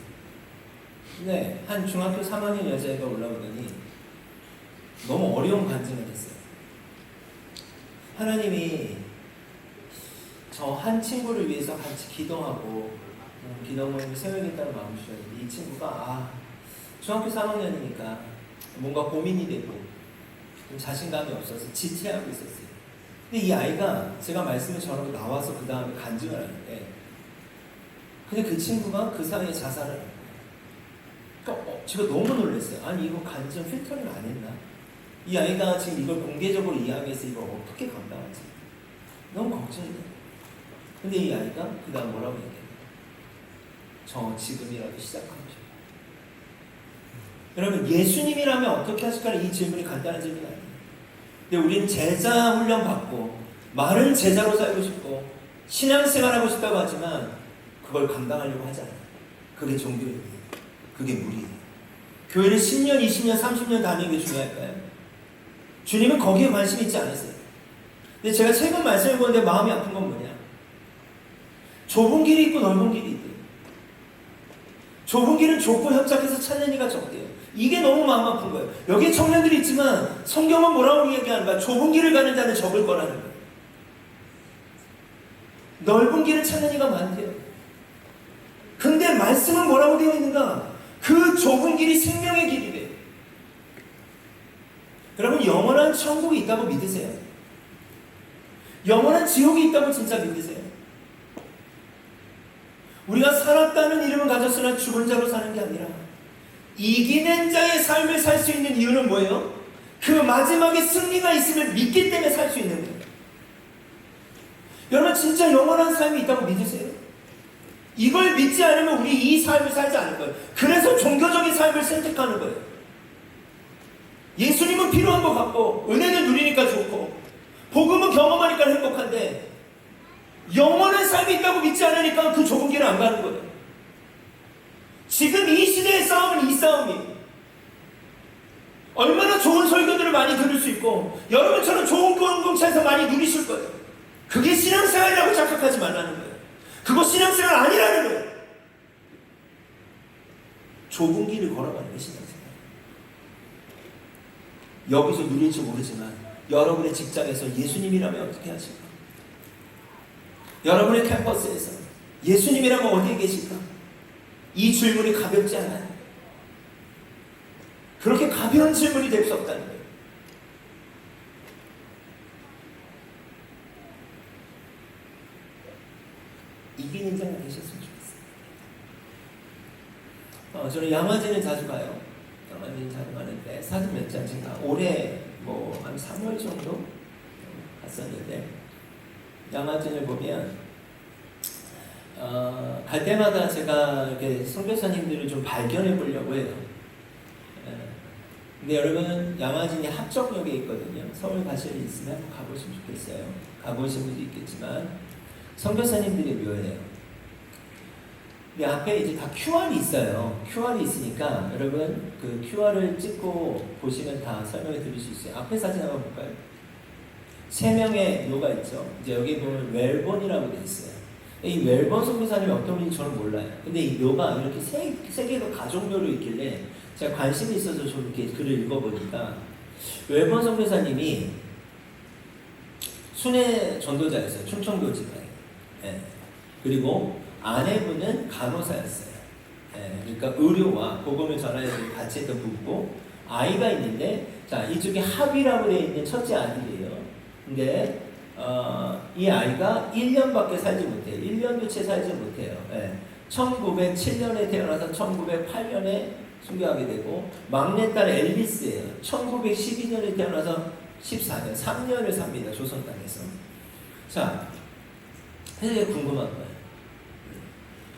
근데 한 중학교 3학년 여자애가 올라오더니 너무 어려운 간증을 했어요. 하나님이 저 한 친구를 위해서 같이 기도하고 기도 모임을 세우겠다는 마음을 주셨는데 이 친구가 중학교 3학년이니까 뭔가 고민이 되고 좀 자신감이 없어서 지체하고 있었어요. 근데 이 아이가 제가 말씀을 전하고 나와서 그 다음에 간증을 하는데 근데 그 친구가 그 사이에 자살을 한 거예요. 그러니까 제가 너무 놀랐어요. 아니 이거 간증 필터링 안 했나? 이 아이가 지금 이걸 공개적으로 이야기해서 이걸 어떻게 감당하지? 너무 걱정이 돼요. 근데 이 아이가 그 다음 뭐라고 얘기해요? 저 지금이라도 시작하고 싶어요. 여러분 예수님이라면 어떻게 하실까는 이 질문이 간단한 질문이 아니에요. 근데 우리는 제자 훈련 받고 마른 제자로 살고 싶고 신앙생활하고 싶다고 하지만 그걸 감당하려고 하지 않아요. 그게 종교예요. 그게 무리예요. 교회를 10년, 20년, 30년 다니는 게 중요할까요? 주님은 거기에 관심이 있지 않으세요. 근데 제가 최근 말씀을 보는데 마음이 아픈 건 뭐냐? 좁은 길이 있고 넓은 길이 있대요. 좁은 길은 좁고 협착해서 찾는 이가 적대요. 이게 너무 마음 아픈 거예요. 여기에 청년들이 있지만 성경은 뭐라고 얘기하는 거야? 좁은 길을 가는 자는 적을 거라는 거예요. 넓은 길을 찾는 이가 많대요. 근데 말씀은 뭐라고 되어 있는가? 그 좁은 길이 생명의 길이래요. 여러분 영원한 천국이 있다고 믿으세요? 영원한 지옥이 있다고 진짜 믿으세요? 우리가 살았다는 이름은 가졌으나 죽은 자로 사는 게 아니라 이기는 자의 삶을 살 수 있는 이유는 뭐예요? 그 마지막에 승리가 있음을 믿기 때문에 살 수 있는 거예요. 여러분 진짜 영원한 삶이 있다고 믿으세요? 이걸 믿지 않으면 우리 이 삶을 살지 않을 거예요. 그래서 종교적인 삶을 선택하는 거예요. 예수님은 필요한 것 같고 은혜는 누리니까 좋고 복음은 경험하니까 행복한데 영원한 삶이 있다고 믿지 않으니까 그 좁은 길을 안 가는 거예요. 지금 이 시대의 싸움은 이 싸움이에요. 얼마나 좋은 설교들을 많이 들을 수 있고 여러분처럼 좋은 공동체에서 많이 누리실 거예요. 그게 신앙생활이라고 착각하지 말라는 거예요. 그거 신앙생활 아니라는 거예요. 좁은 길을 걸어가는 게 신앙생활. 여기서 누릴지 모르지만 여러분의 직장에서 예수님이라면 어떻게 하실까? 여러분의 캠퍼스에서 예수님이라면 어디에 계실까? 이 질문이 가볍지 않아요. 그렇게 가벼운 질문이 될 수 없다는 거예요. 이기는 자가 되셨으면 좋겠어요. 저는 양화진을 자주 가요. 양화진 자주 가는데 사진 몇 장 제가 올해 뭐 한 3월 정도 갔었는데 양화진을 보면 갈 때마다 제가 이렇게 선교사님들을 좀 발견해 보려고 해요. 근데 여러분 양화진이 합정역에 있거든요. 서울 가실 일 있으면 한번 가보시면 좋겠어요. 가보신 분도 있겠지만 선교사님들의 묘예요. 근데 앞에 이제 다 QR이 있어요. QR이 있으니까 여러분 그 QR을 찍고 보시면 다 설명해 드릴 수 있어요. 앞에 사진 한번 볼까요? 3명의 묘가 있죠. 이제 여기 보면 웰본이라고 되어 있어요. 이 웰본 선교사님이 어떤 분인지 저는 몰라요. 근데 이 묘가 이렇게 세 개가 가족묘로 있길래 제가 관심이 있어서 좀 이렇게 글을 읽어보니까 웰본 선교사님이 순회 전도자였어요. 충청도 지방에. 예. 그리고 아내분은 간호사였어요. 예. 그러니까 의료와 복음을 전하는 일을 같이 했던 부부고 아이가 있는데 자 이쪽에 합이라고 되어 있는 첫째 아들이에요. 근데 이 아이가 1년밖에 살지 못해요. 1년도 채 살지 못해요. 예. 1907년에 태어나서 1908년에 순교하게 되고 막내딸 앨리스예요. 1912년에 태어나서 14년, 3년을 삽니다. 조선 땅에서. 자, 되게 궁금한 거예요.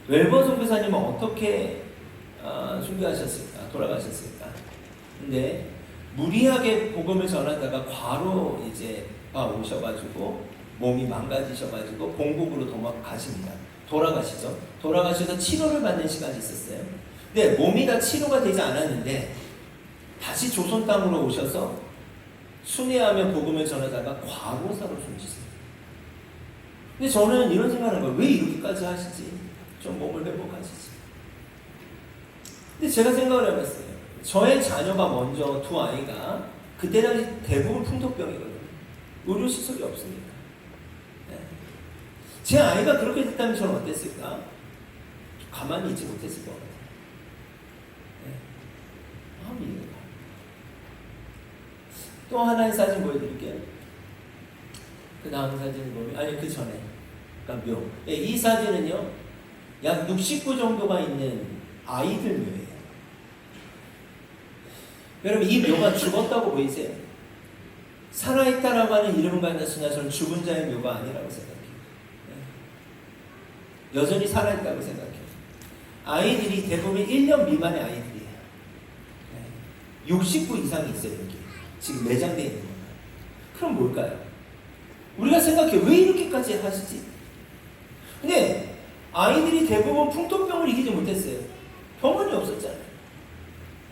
웰본 선교사님은 어떻게 순교하셨을까? 돌아가셨을까? 근데 무리하게 복음을 전하다가 과로 이제 오셔가지고 몸이 망가지셔가지고 본국으로 도망가십니다. 돌아가시죠. 돌아가셔서 치료를 받는 시간이 있었어요. 근데 몸이 다 치료가 되지 않았는데 다시 조선 땅으로 오셔서 순회하며 복음을 전하다가 과로사로 숨지세요. 근데 저는 이런 생각을 하는 거예요. 왜 이렇게까지 하시지? 좀 몸을 회복하시지. 근데 제가 생각을 해봤어요. 저의 자녀가 먼저 두 아이가 그때 당시 대부분 풍토병이거든요. 의료시설이 없으니까. 네. 제 아이가 그렇게 됐다면 저는 어땠을까? 가만히 있지 못했을 것 같아요. 네. 이해가 가요. 또 하나의 사진 보여드릴게요. 그 다음 사진을 보면, 아니 그 전에 그러니까 묘. 네, 이 사진은요 약 69 정도가 있는 아이들 묘예요. 여러분 이 묘가 죽었다고 보이세요? 살아있다라고 하는 이름은 가졌으나 저는 죽은 자의 묘가 아니라고 생각해요. 네. 여전히 살아있다고 생각해요. 아이들이 대부분 1년 미만의 아이들이에요. 네. 69 이상이 있어요. 여기 지금 매장되어 있는 건가요? 그럼 뭘까요? 우리가 생각해 왜 이렇게까지 하시지? 근데 아이들이 대부분 풍토병을 이기지 못했어요. 병원이 없었잖아요.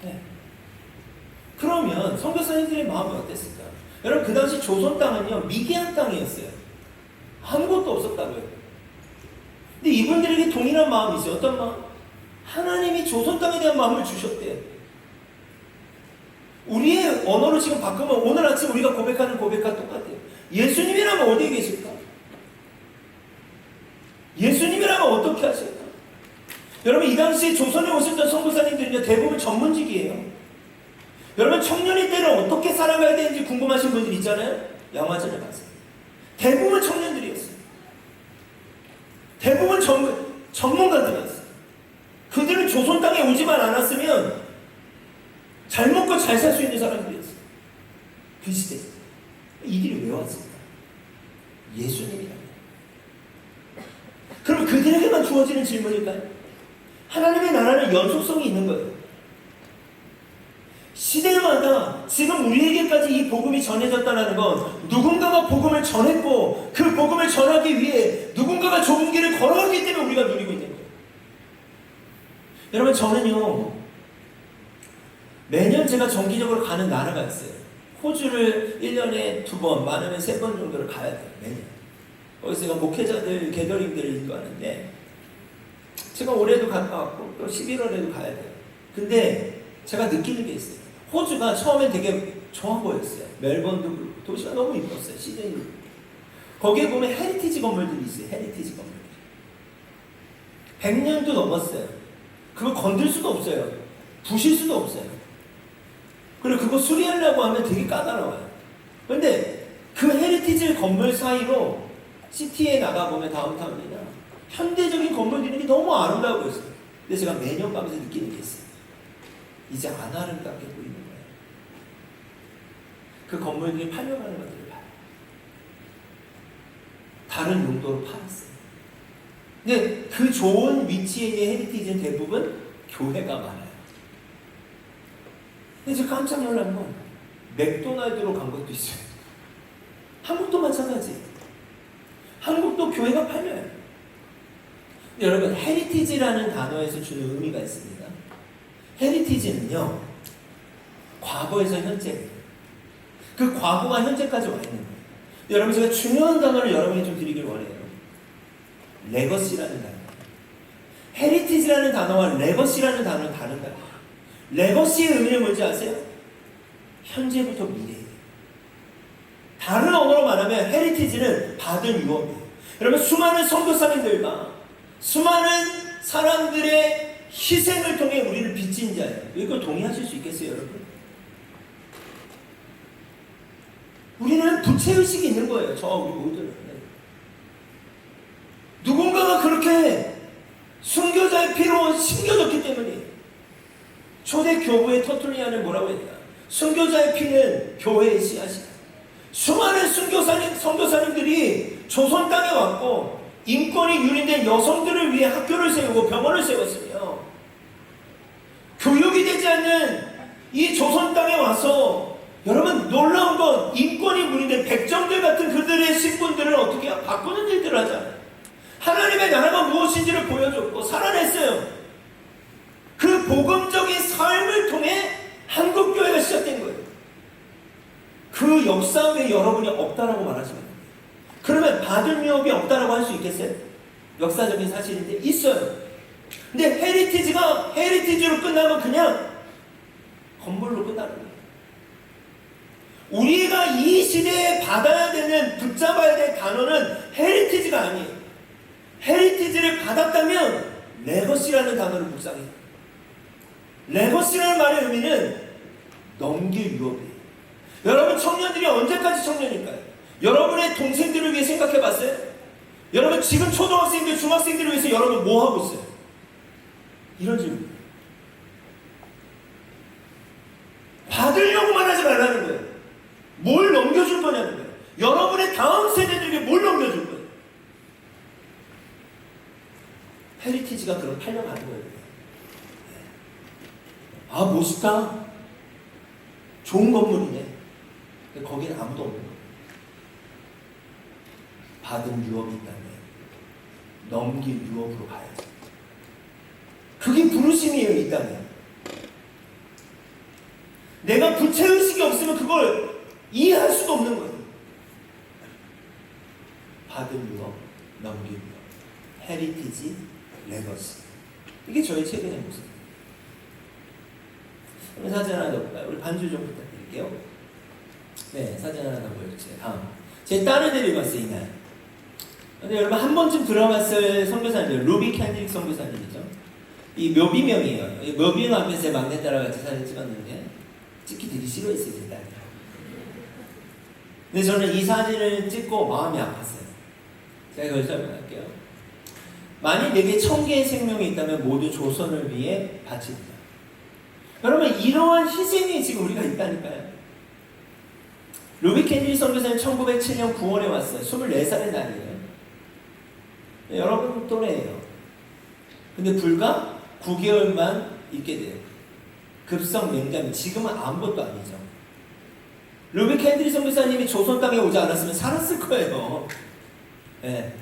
네. 그러면 선교사님들의 마음이 어땠을까? 여러분 그 당시 조선 땅은요 미개한 땅이었어요. 아무것도 없었다고요. 근데 이분들에게 동일한 마음이 있어요. 어떤 마음? 하나님이 조선 땅에 대한 마음을 주셨대요. 우리의 언어로 지금 바꾸면 오늘 아침 우리가 고백하는 고백과 똑같아요. 예수님이라면 어디에 계실까? 예수님이라면 어떻게 하실까? 여러분 이 당시에 조선에 오셨던 선교사님들은요 대부분 전문직이에요. 여러분 청년이 때를 어떻게 살아가야 되는지 궁금하신 분들 있잖아요. 양화전에 가세요. 대부분 청년들이었어요. 대부분 전문가들이었어요. 그들은 조선 땅에 오지만 않았으면 잘 먹고 잘 살 수 있는 사람들이었어요. 그 시대. 이 길이 왜 왔을까? 예수님이라면. 그럼 그들에게만 주어지는 질문일까요? 하나님의 나라는 연속성이 있는 거예요. 시대마다 지금 우리에게까지 이 복음이 전해졌다는 건 누군가가 복음을 전했고 그 복음을 전하기 위해 누군가가 좁은 길을 걸어가기 때문에 우리가 누리고 있는 거예요. 여러분 저는요 매년 제가 정기적으로 가는 나라가 있어요. 호주를 1년에 2번 많으면 3번 정도를 가야 돼요. 매년. 거기서 제가 목회자들 게더링들을 인도하는데 제가 올해도 갔다 왔고 또 11월에도 가야 돼요. 근데 제가 느끼는 게 있어요. 호주가 처음엔 되게 좋아 보였어요. 멜번도 그렇고 도시가 너무 이뻤어요. 시드니. 거기에 보면 헤리티지 건물들이 있어요. 헤리티지 건물. 100년도 넘었어요. 그거 건들 수도 없어요. 부실 수도 없어요. 그리고 그거 수리하려고 하면 되게 까다로워요. 그런데 그 헤리티지 건물 사이로 시티에 나가보면 다운타운이나 현대적인 건물들이 너무 아름다워 보였어요. 근데 제가 매년 가면서 느끼는 게 있어요. 이제 안 아름답게 보이는 거예요. 그 건물들이 팔려가는 것들을 봐요. 다른 용도로 팔았어요. 근데 그 좋은 위치에 있는 헤리티지는 대부분 교회가 많아요. 근데 제가 깜짝 놀란 건 맥도날드로 간 것도 있어요. 한국도 마찬가지. 한국도 교회가 팔려요. 근데 여러분, 헤리티지라는 단어에서 주는 의미가 있습니다. 헤리티지는요, 과거에서 현재, 그 과거가 현재까지 와 있는 거예요. 여러분, 제가 중요한 단어를 여러분이 좀 드리길 원해요. 레거시라는 단어. 헤리티지라는 단어와 레거시라는 단어는 다르다. 레거시의 의미는 뭔지 아세요? 현재부터 미래예요. 다른 언어로 말하면 헤리티지는 받은 유업이에요. 여러분, 수많은 선교사님들과 수많은 사람들의 희생을 통해 우리를 빚진 자예요. 이걸 동의하실 수 있겠어요, 여러분? 우리는 부채의식이 있는 거예요. 저 우리 모두는. 누군가가 그렇게 순교자의 피로 심겨졌기 때문에 초대 교부의 터툴리안은 뭐라고 했냐? 순교자의 피는 교회의 씨앗이다. 수많은 선교사님들이 조선 땅에 왔고 인권이 유린된 여성들을 위해 학교를 세우고 병원을 세웠으며 교육이 되지 않는 이 조선 땅에 와서 여러분 놀라운 건 인권이 무리된 백정들 같은 그들의 신분들을 어떻게 바꾸는 일들을 하잖아요. 하나님의 나라가 무엇인지를 보여줬고 살아냈어요. 그 복음적인 삶을 통해 한국교회가 시작된 거예요. 그 역사 외에 여러분이 없다라고 말하시면 돼요. 그러면 받은 유업이 없다라고 할 수 있겠어요? 역사적인 사실인데 있어요. 근데 헤리티지가 헤리티지로 끝나면 그냥 건물로 끝나는 거예요. 우리가 이 시대에 받아야 되는, 붙잡아야 될 단어는 헤리티지가 아니에요. 헤리티지를 받았다면 레거시라는 단어를 묵상해요. 레거시라는 말의 의미는 넘길 유업이에요. 여러분 청년들이 언제까지 청년일까요? 여러분의 동생들을 위해 생각해 봤어요? 여러분 지금 초등학생들, 중학생들을 위해서 여러분 뭐 하고 있어요? 이런 질문. 받으려고만 하지 말라는 거예요. 뭘 넘겨줄 거냐는 거예요. 여러분의 다음 세대들에게 뭘 넘겨줄 거예요. 헤리티지가 그런 팔려가는 거예요. 아 멋있다. 좋은 건물이네. 근데 거기는 아무도 없는 거예요. 받은 유업이 있다면 넘길 유업으로 가야죠. 그게 부르심이에요. 있다면 내가 부채의식이 없으면 그걸 이해할 수도 없는 거예요. 받은 유업, 넘길 유업, 헤리티지, 레거시. 이게 저희 최근의 모습입니다. 우리 사진 하나 더 볼까요? 우리 반주 좀 부탁드릴게요. 네, 사진 하나 더 보여주세요. 다음. 제 딸을 데리고 왔어요, 이날. 근데 여러분 한 번쯤 들어봤을 선교사님들, 루비 캔드릭 선교사님이죠. 이 묘비명이에요. 이 묘비명 앞에서 제 막내딸하고 같이 사진 찍었는데 찍기 되게 싫어했어요, 제 딸이. 근데 저는 이 사진을 찍고 마음이 아팠어요. 제가 그걸 설명할게요. 만일 내게 1000개의 생명이 있다면 모두 조선을 위해 바칩니다. 여러분 이러한 희생이 지금 우리가 있다니까요. 루비 캔디 선교사님 1907년 9월에 왔어요. 24살의 날이에요. 여러분 또래예요. 근데 불과 9개월만 있게 돼요. 급성 맹장이. 지금은 아무것도 아니죠. 루비 캔디 선교사님이 조선 땅에 오지 않았으면 살았을 거예요. 네.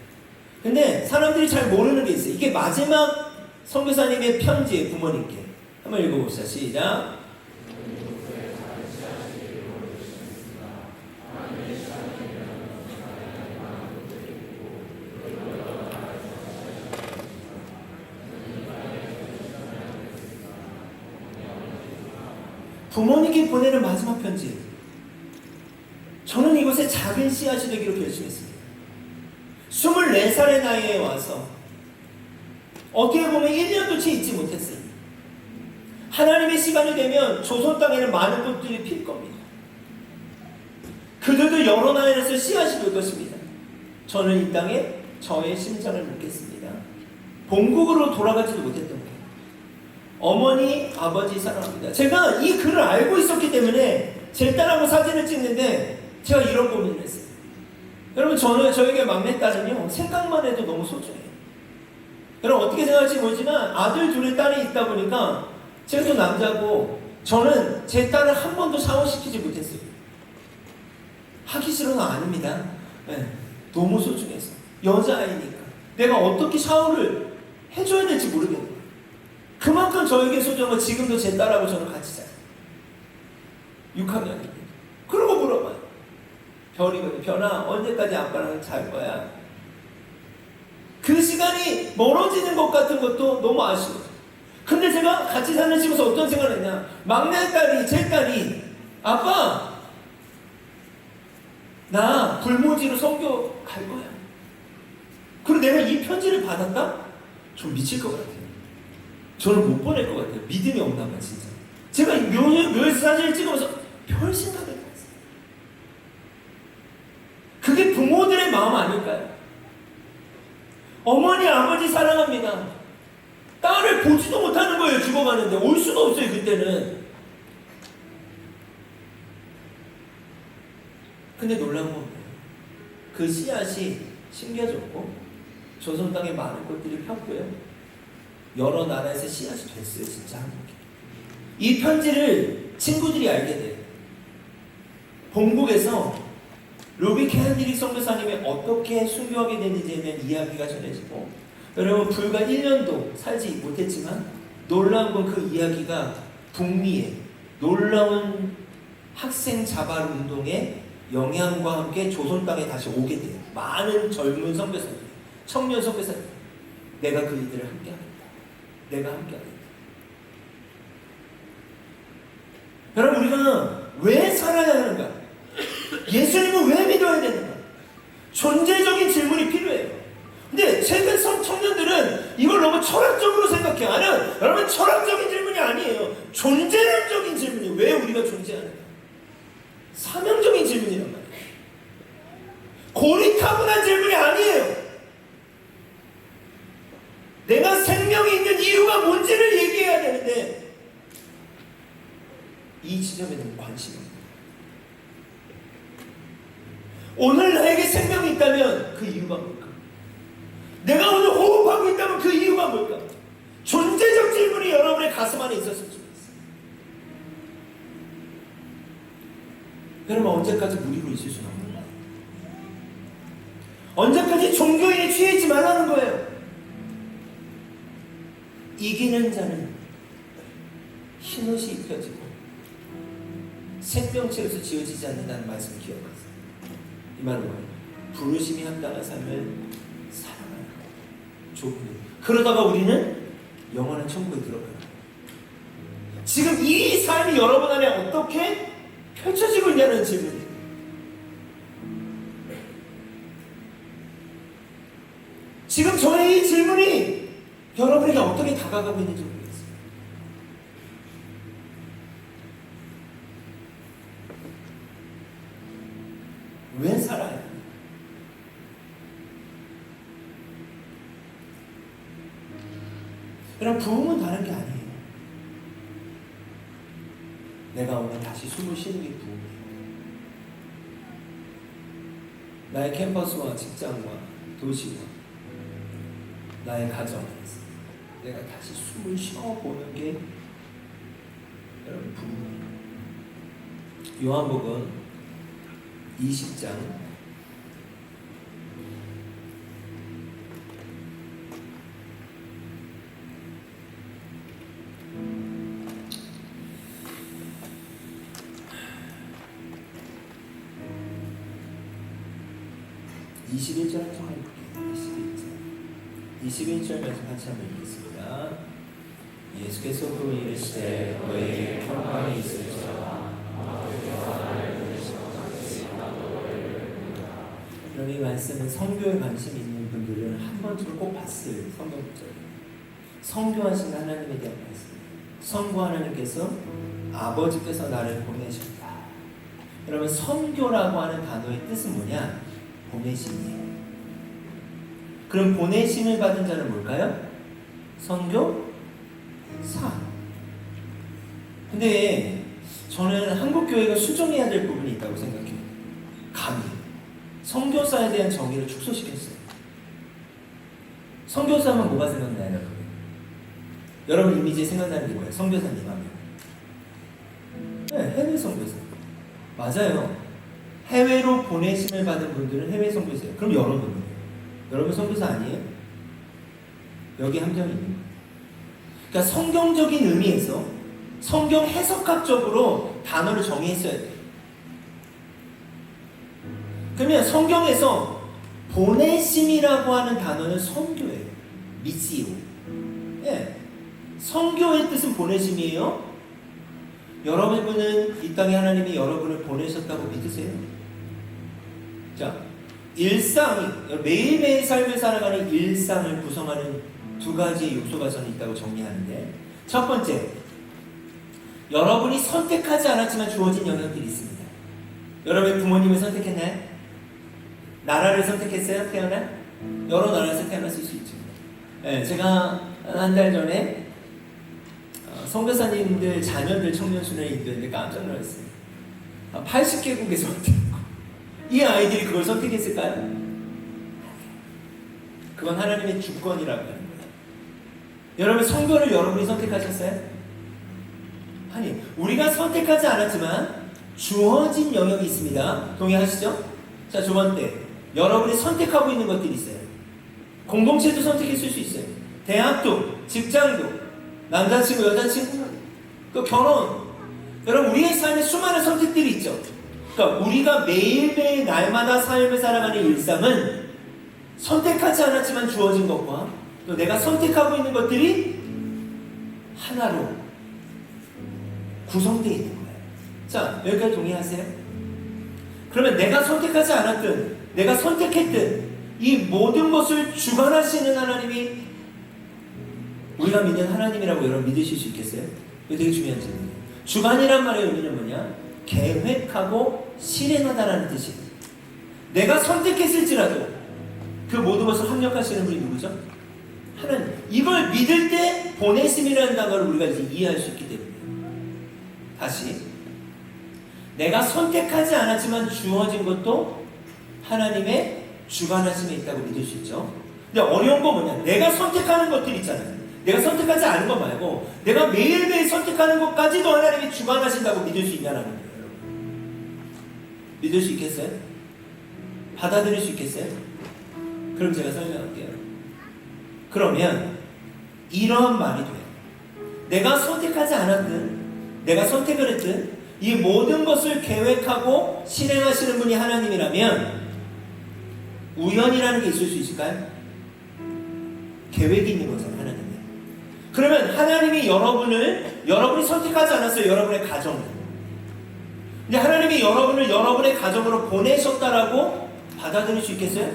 근데 사람들이 잘 모르는 게 있어요. 이게 마지막 선교사님의 편지예요. 부모님께. 한번 읽어봅시다. 시작. 부모님께 보내는 마지막 편지. 저는 이곳에 작은 씨앗이 되기로 결심했습니다. 24살의 나이에 와서 어떻게 보면 1년도 채 있지 못했어요. 하나님의 시간이 되면 조선 땅에는 많은 꽃들이 필 겁니다. 그들도 여러 나라에서 씨앗이 될 것입니다. 저는 이 땅에 저의 심장을 놓겠습니다. 본국으로 돌아가지도 못했던 거예요. 어머니, 아버지 사랑합니다. 제가 이 글을 알고 있었기 때문에 제 딸하고 사진을 찍는데 제가 이런 고민을 했어요. 여러분, 저에게 막내딸은요, 생각만 해도 너무 소중해요. 여러분, 어떻게 생각할지 모르지만 아들 둘에 딸이 있다 보니까 제가 또 남자고, 저는 제 딸을 한 번도 샤워시키지 못했어요. 하기 싫어는 아닙니다. 네, 너무 소중해서. 여자아이니까 내가 어떻게 샤워를 해줘야 될지 모르겠어요. 그만큼 저에게 소중한 건 지금도 제 딸하고 저는 같이 자요. 6학년입니다. 그러고 물어봐요. 별이거든요. 별아, 언제까지 아빠랑 잘 거야? 그 시간이 멀어지는 것 같은 것도 너무 아쉬워요. 근데 제가 같이 사는 집에서 어떤 생각을 했냐? 막내딸이, 제 딸이, 아빠, 나 불모지로 선교 갈 거야. 그리고 내가 이 편지를 받았다? 좀 미칠 것 같아요. 저는 못 보낼 것 같아요. 믿음이 없나 봐, 진짜. 제가 묘에서 사진을 찍으면서 별 생각을 했어요. 그게 부모들의 마음 아닐까요? 어머니, 아버지 사랑합니다. 딸을 보지도 못하는 거예요. 죽어가는데 올 수가 없어요. 그때는. 근데 놀라운 건 뭐예요? 그 씨앗이 심겨졌고 조선 땅에 많은 꽃들이 폈고요. 여러 나라에서 씨앗이 됐어요. 진짜 한국에. 이 편지를 친구들이 알게 돼요. 본국에서 루비 캔디리 선교사님이 어떻게 순교하게 됐는지에 대한 이야기가 전해지고, 여러분, 불과 1년도 살지 못했지만 놀라운 건 그 이야기가 북미에 놀라운 학생 자발 운동의 영향과 함께 조선 땅에 다시 오게 돼요. 많은 젊은 선교사들, 청년 선교사들, 내가 그 이들을 함께하겠다. 내가 함께하겠다. 여러분, 우리가 왜 살아야 하는가? 예수님을 왜 믿어야 되는가? 존재적인 질문이 필요해요. 근데 최근 청년들은 이걸 너무 철학적으로 생각해요. 아니요, 여러분, 철학적인 질문이 아니에요. 존재론적인 질문이에요. 왜 우리가 존재하는가? 사명적인 질문이란 말이에요. 고리타분한 질문이 아니에요. 내가 생명이 있는 이유가 뭔지를 얘기해야 되는데 이 지점에 너무 관심이 없어요. 오늘 나에게 생명이 있다면 그 이유가 뭘까? 내가 오늘 호흡하고 있다면 그 이유가 뭘까? 존재적 질문이 여러분의 가슴 안에 있었으면 좋겠어요. 여러분, 언제까지 무리로 있을 수는 없는 거예요. 언제까지 종교인에 취해 있지 말라는 거예요. 이기는 자는 흰옷이 입혀지고 생명체에서 지어지지 않는다는 말씀을 기억하세요. 이 말은 뭐예요? 부르심이 합당한 삶을 살아가는 거예요. 좁은. 그러다가 우리는 영원한 천국에 들어가요. 지금 이 삶이 여러분 안에 어떻게 펼쳐지고 있냐는 질문이에요. 지금 저의 이 질문이 여러분에게 어떻게 다가가고 있는지 모르겠어요. 왜 살아요? 그럼 부흥은 다른 게 아니에요. 내가 오늘 다시 숨을 쉬는 게 부흥이에요. 나의 캠퍼스와 직장과 도시와 나의 가정에서 내가 다시 숨을 쉬어보는 게 여러분 부흥이에요. 요한복음 20장 21절 한번 볼게요. 21절 말씀 같이 한번 읽겠습니다. 예수께서 그 이르시되 너에게 평강이 있을지어다 그럼 이 말씀은 성교에 관심 있는 분들은 한 번쯤은 꼭 봤어요. 성경 구절. 성교하신 하나님에 대한 말씀. 성부 하나님께서 아버지께서 나를 보내셨다. 여러분 성교라고 하는 단어의 뜻은 뭐냐? 보내심이에요. 그럼 보내심을 받은 자는 뭘까요? 선교사. 근데 저는 한국 교회가 수정해야 될 부분이 있다고 생각해요. 감히 선교사에 대한 정의를 축소시켰어요. 선교사하면 뭐가 생각나요, 여러분? 여러분 이미지에 생각나는 게 뭐예요? 선교사님 하면. 네, 해외 선교사. 맞아요. 해외로 보내심을 받은 분들은 해외 선교사예요. 그럼 여러분은? 여러분 선교사 아니에요? 여기 함정이 있는 거예요. 그러니까 성경적인 의미에서 성경 해석학적으로 단어를 정의했어야 돼요. 그러면 성경에서 보내심이라고 하는 단어는 선교예요. 미시오. 예. 선교의 뜻은 보내심이에요. 여러분은 이 땅에 하나님이 여러분을 보내셨다고 믿으세요? 자, 일상이 매일매일 삶을 살아가는 일상을 구성하는 두 가지의 요소가 저는 있다고 정리하는데, 첫 번째, 여러분이 선택하지 않았지만 주어진 영역들이 있습니다. 여러분 부모님을 선택했나요? 나라를 선택했어요? 태어나? 여러 나라에서 태어났을 수 있죠. 네, 제가 한 달 전에 선교사님들 자녀들 청년순회에 있는데 깜짝 놀랐어요. 80개국에서 선택했고, 이 아이들이 그걸 선택했을까요? 그건 하나님의 주권이라고 하는 거예요. 여러분 성교를 여러분이 선택하셨어요? 아니, 우리가 선택하지 않았지만 주어진 영역이 있습니다. 동의하시죠? 자, 두 번째, 여러분이 선택하고 있는 것들이 있어요. 공동체도 선택했을 수 있어요. 대학도, 직장도, 남자친구, 여자친구, 또 결혼. 여러분 우리의 삶에 수많은 선택들이 있죠. 그러니까 우리가 매일매일 날마다 삶을 살아가는 일상은 선택하지 않았지만 주어진 것과 또 내가 선택하고 있는 것들이 하나로 구성되어 있는 거예요. 자, 여기까지 동의하세요? 그러면 내가 선택하지 않았든 내가 선택했든 이 모든 것을 주관하시는 하나님이 우리가 믿는 하나님이라고 여러분 믿으실 수 있겠어요? 이거 되게 중요한 질문이에요. 주관이란 말의 의미는 뭐냐? 계획하고 실행하다라는 뜻이에요. 내가 선택했을지라도 그 모든 것을 합력하시는 분이 누구죠? 하나님. 이걸 믿을 때 보내심이라는 단어를 우리가 이제 이해할 수 있기 때문에 다시 내가 선택하지 않았지만 주어진 것도 하나님의 주관하심에 있다고 믿을 수 있죠. 근데 어려운 거 뭐냐? 내가 선택하는 것들 있잖아요. 내가 선택하지 않은 것 말고 내가 매일매일 선택하는 것까지도 하나님이 주관하신다고 믿을 수 있냐는 거예요. 믿을 수 있겠어요? 받아들일 수 있겠어요? 그럼 제가 설명할게요. 그러면 이런 말이 돼요. 내가 선택하지 않았든 내가 선택을 했든 이 모든 것을 계획하고 실행하시는 분이 하나님이라면 우연이라는 게 있을 수 있을까요? 계획이 있는 거잖아요. 하나님이. 그러면 하나님이 여러분이 선택하지 않았어요. 여러분의 가정을. 근데 하나님이 여러분을 여러분의 가정으로 보내셨다라고 받아들일 수 있겠어요?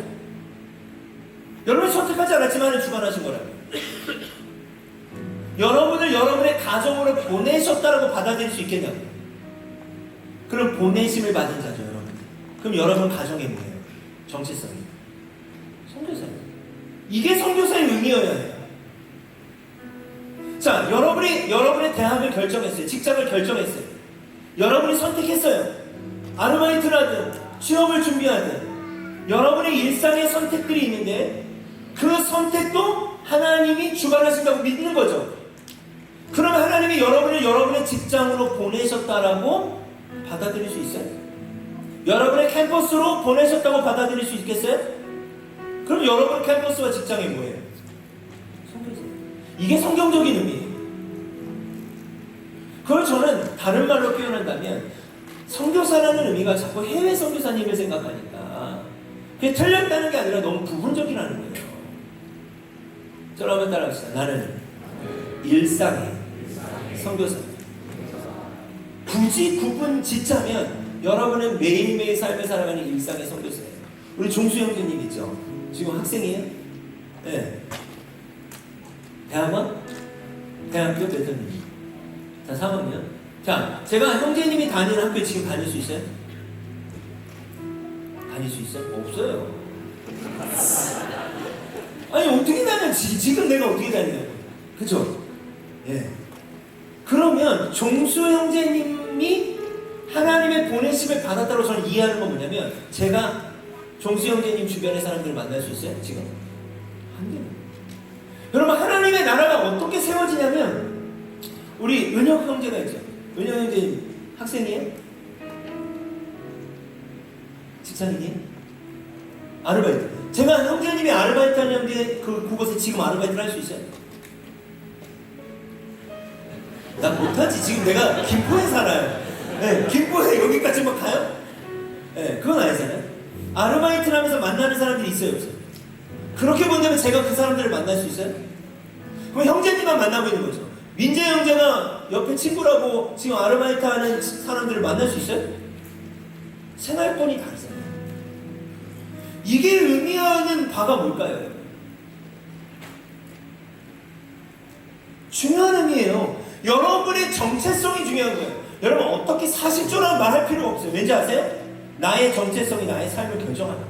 여러분이 선택하지 않았지만 주관하신 거라고요. 여러분을 여러분의 가정으로 보내셨다라고 받아들일 수 있겠냐고요. 그럼 보내심을 받은 자죠, 여러분. 그럼 여러분 가정에 뭐예요? 정체성이. 선교사예요. 이게 선교사의 의미여야 해요. 자, 여러분의 대학을 결정했어요. 직장을 결정했어요. 여러분이 선택했어요. 아르바이트를 하든 취업을 준비하든 여러분의 일상의 선택들이 있는데 그 선택도 하나님이 주관하신다고 믿는 거죠. 그러면 하나님이 여러분을 여러분의 직장으로 보내셨다라고 받아들일 수 있어요? 여러분의 캠퍼스로 보내셨다고 받아들일 수 있겠어요? 그럼 여러분 캠퍼스와 직장이 뭐예요? 선교사예요. 이게 성경적인 의미예요. 그걸 저는 다른 말로 표현한다면 선교사라는 의미가 자꾸 해외 선교사님을 생각하니까 그게 틀렸다는 게 아니라 너무 부분적이라는 거예요. 저를 한번 따라합시다. 나는 일상의 선교사. 굳이 구분 짓자면 여러분은 매일매일 삶을 살아가는 일상의 선교사예요. 우리 종수 형제님 있죠? 지금 학생이에요? 네. 대학원? 대학교 몇 학년? 자, 3학년. 자, 제가 형제님이 다니는 학교에 지금 다닐 수 있어요? 다닐 수 있어요? 없어요. 아니, 어떻게 다녔지? 지금 내가 어떻게 다니냐고. 그죠? 예. 그러면 종수 형제님이 하나님의 보내심을 받았다고 저는 이해하는 건 뭐냐면, 제가 종수 형제님 주변의 사람들을 만날 수 있어요? 지금? 안 돼요. 여러분, 하나님의 나라가 어떻게 세워지냐면, 우리 은혁 형제가 있죠? 은혁 형제 학생이에요? 직장인이에요? 아르바이트. 제가 형제님이 아르바이트 하는데 그곳에 지금 아르바이트를 할 수 있어요? 나 못하지. 지금 내가 김포에 살아요. 네, 김포에 여기까지 막 가요? 네, 그건 아니잖아요. 아르바이트를 하면서 만나는 사람들이 있어요, 없어요? 그렇게 본다면 제가 그 사람들을 만날 수 있어요? 그럼 형제님만 만나고 있는 거죠. 민재 형제가 옆에 친구라고 지금 아르바이트 하는 사람들을 만날 수 있어요? 생활권이 다르잖아요. 이게 의미하는 바가 뭘까요? 중요한 의미예요. 여러분의 정체성이 중요한 거예요. 여러분, 어떻게 40조라는 말 할 필요가 없어요. 왠지 아세요? 나의 정체성이 나의 삶을 결정한다.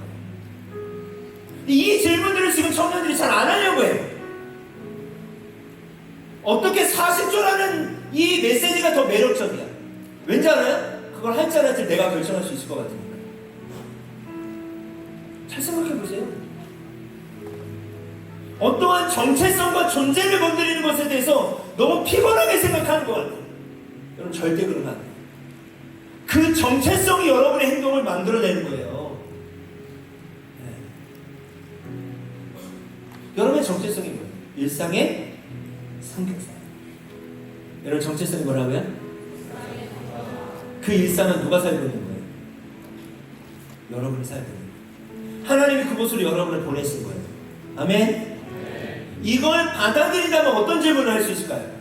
이 질문들을 지금 청년들이 잘 안 하려고 해요. 어떻게 40조라는 이 메시지가 더 매력적이야? 왠지 알아요? 그걸 할 줄 알았을 때 내가 결정할 수 있을 것 같으니까. 잘 생각해 보세요. 어떠한 정체성과 존재를 건드리는 것에 대해서 너무 피곤하게 생각하는 것 같아요. 여러분, 절대 그러면 안 돼요. 그 정체성이 여러분의 행동을 만들어내는 거예요. 네. 여러분의 정체성이 뭐예요? 일상의 성격상. 여러분, 정체성이 뭐라고요? 그 일상은 누가 살고 있는 거예요? 여러분이 살고 있는 거예요. 하나님이 그곳으로 여러분을 보내신 거예요. 아멘? 이걸 받아들인다면 어떤 질문을 할 수 있을까요?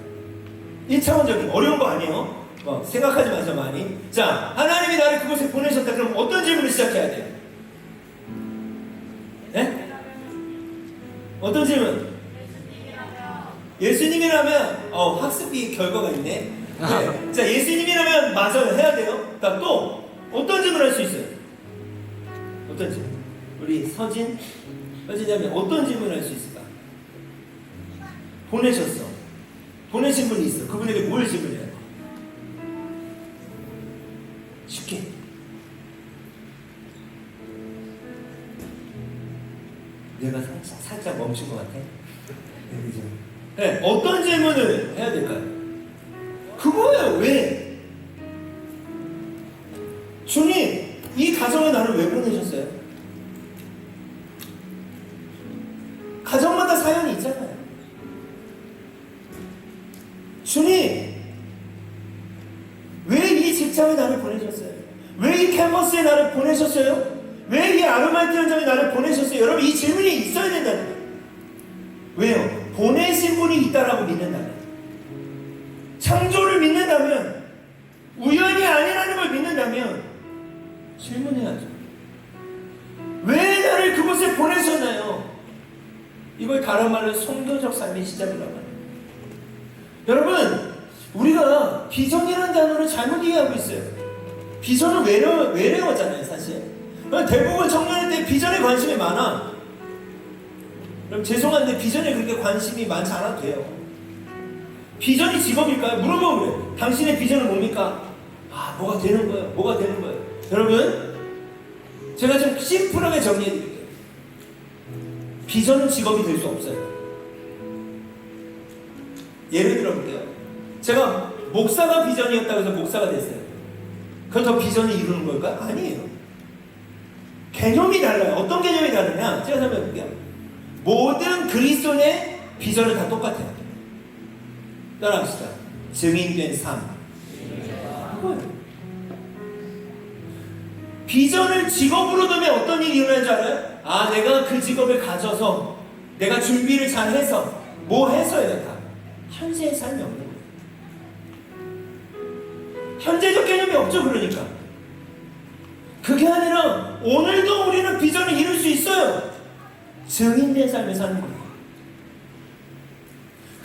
1차원적인, 어려운 거 아니에요? 생각하지 마세요, 많이. 자, 하나님이 나를 그곳에 보내셨다. 그럼 어떤 질문을 시작해야 돼요? 네? 어떤 질문? 예수님이라면, 학습비 결과가 있네. 네. 자, 예수님이라면 맞아요. 해야 돼요. 자, 또 어떤 질문 할 수 있어요? 어떤 질문? 우리 서진이라면 어떤 질문 할 수 있을까? 보내셨어. 보내신 분이 있어. 그분에게 뭘 질문해야 돼? 쉽게. 내가 살짝 멈춘 것 같아. 네, 그죠? 네, 어떤 질문을 해야 될까요? 그거예요. 왜? 주님, 이 가정에 나를 왜 보내셨어요? 가정마다 사연이 있잖아요. 주님, 왜 이 직장에 나를 보내셨어요? 왜 이 캠퍼스에 나를 보내셨어요? 왜 이 아르바이트 현장에 나를 보내셨어요? 여러분, 이 질문이 있어야 된다는 거예요. 왜요? 보내신 분이 있다라고 믿는다면, 창조를 믿는다면, 우연이 아니라는 걸 믿는다면 질문해야죠. 왜 나를 그곳에 보내셨나요? 이걸 다른 말로 성도적 삶의 시작이라고 합니다. 여러분, 우리가 비전이라는 단어를 잘못 이해하고 있어요. 비전은 외래어잖아요, 사실. 대부분 청년일 때 비전에 관심이 많아. 그럼 죄송한데 비전에 그렇게 관심이 많지 않아도 돼요. 비전이 직업일까요? 물어보면 그래. 당신의 비전은 뭡니까? 뭐가 되는 거예요? 뭐가 되는 거예요? 여러분, 제가 좀 심플하게 정리해드릴게요. 비전은 직업이 될 수 없어요. 예를 들어볼게요. 제가 목사가 비전이었다고 해서 목사가 됐어요. 그건 더 비전을 이루는 걸까? 아니에요. 개념이 달라요. 어떤 개념이 다르냐? 제가 설명해볼게요. 모든 그리스도인의 비전은 다 똑같아요. 따라합시다. 증인된 삶. 그거예요. 비전을 직업으로 두면 어떤 일이 일어나는 줄 알아요? 내가 그 직업을 가져서 내가 준비를 잘 해서 뭐 해서야 된다. 현재의 삶이 없는 거예요. 현재적 개념이 없죠. 그러니까 그게 아니라 오늘도 우리는 비전을 이룰 수 있어요. 증인된 삶을 사는 거예요.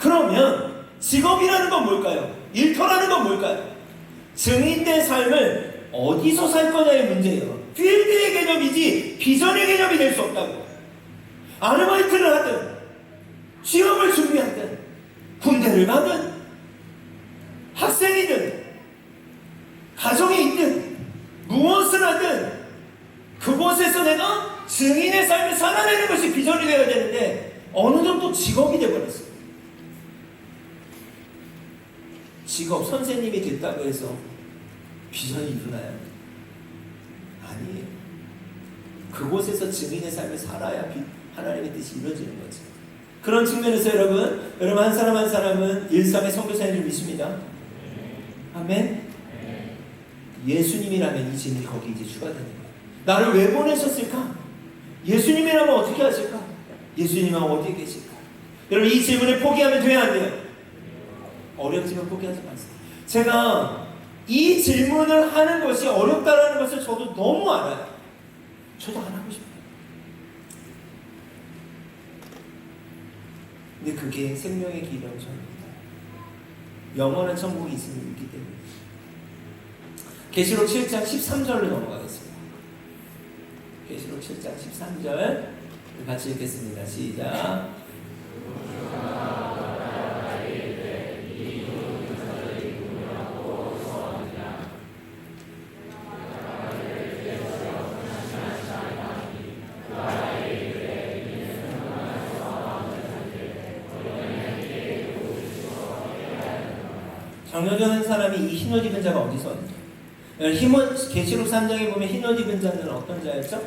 그러면 직업이라는 건 뭘까요? 일터라는 건 뭘까요? 증인된 삶을 어디서 살 거냐의 문제예요. 필드의 개념이지 비전의 개념이 될 수 없다고. 아르바이트를 하든 취업을 준비하든 군대를 가든 학생이든 가정에 있든 무엇을 하든 그곳에서 내가 증인의 삶을 살아내는 것이 비전이 되어야 되는데 어느 정도 직업이 되어버렸어요. 직업 선생님이 됐다고 해서 비전이 이루나요? 아니에요. 그곳에서 증인의 삶을 살아야 하나님의 뜻이 이루어지는 거죠. 그런 측면에서 여러분 한 사람 한 사람은 일상의 선교사님을 믿습니다. 아멘. 예수님이라면 이 질문이 거기 이제 추가되는 거예요. 나를 왜 보내셨을까? 예수님이라면 어떻게 하실까? 예수님은 어디에 계실까? 여러분 이 질문을 포기하면 돼요, 안 돼요? 어렵지만 포기하지 마세요. 제가 이 질문을 하는 것이 어렵다라는 것을 저도 너무 알아요. 저도 안 하고 싶어요. 근데 그게 생명의 길이라고 저는 믿어요. 영원한 천국이 있기 때문에. 계시록 7장 13절로 넘어가겠습니다. 계시록 7장 13절 같이 읽겠습니다. 시작. 정여전 한 사람이 이 흰옷 입은 자가 어디서 왔냐? 계시록 3장에 보면 흰옷 입은 자는 어떤 자였죠?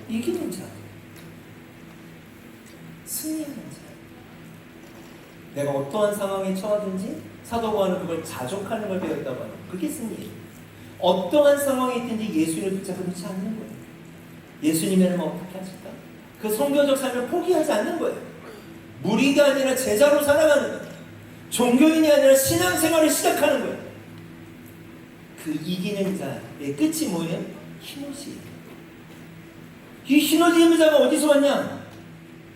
이기는 자, 승리하는 자. 내가 어떠한 상황에 처하든지 사도 바울은 그걸 자족하는 걸 배웠다고 하는 그게 승리예요. 어떠한 상황에 있든지 예수를 붙잡고 놓지 않는 거예요. 예수님이라면 어떻게 하실까? 그 선교적 삶을 포기하지 않는 거예요. 무리가 아니라 제자로 살아가는 거예요. 종교인이 아니라 신앙생활을 시작하는 거예요. 그 이기는 자의 끝이 뭐예요? 흰옷이에요. 이 흰옷 입은 자가 어디서 왔냐?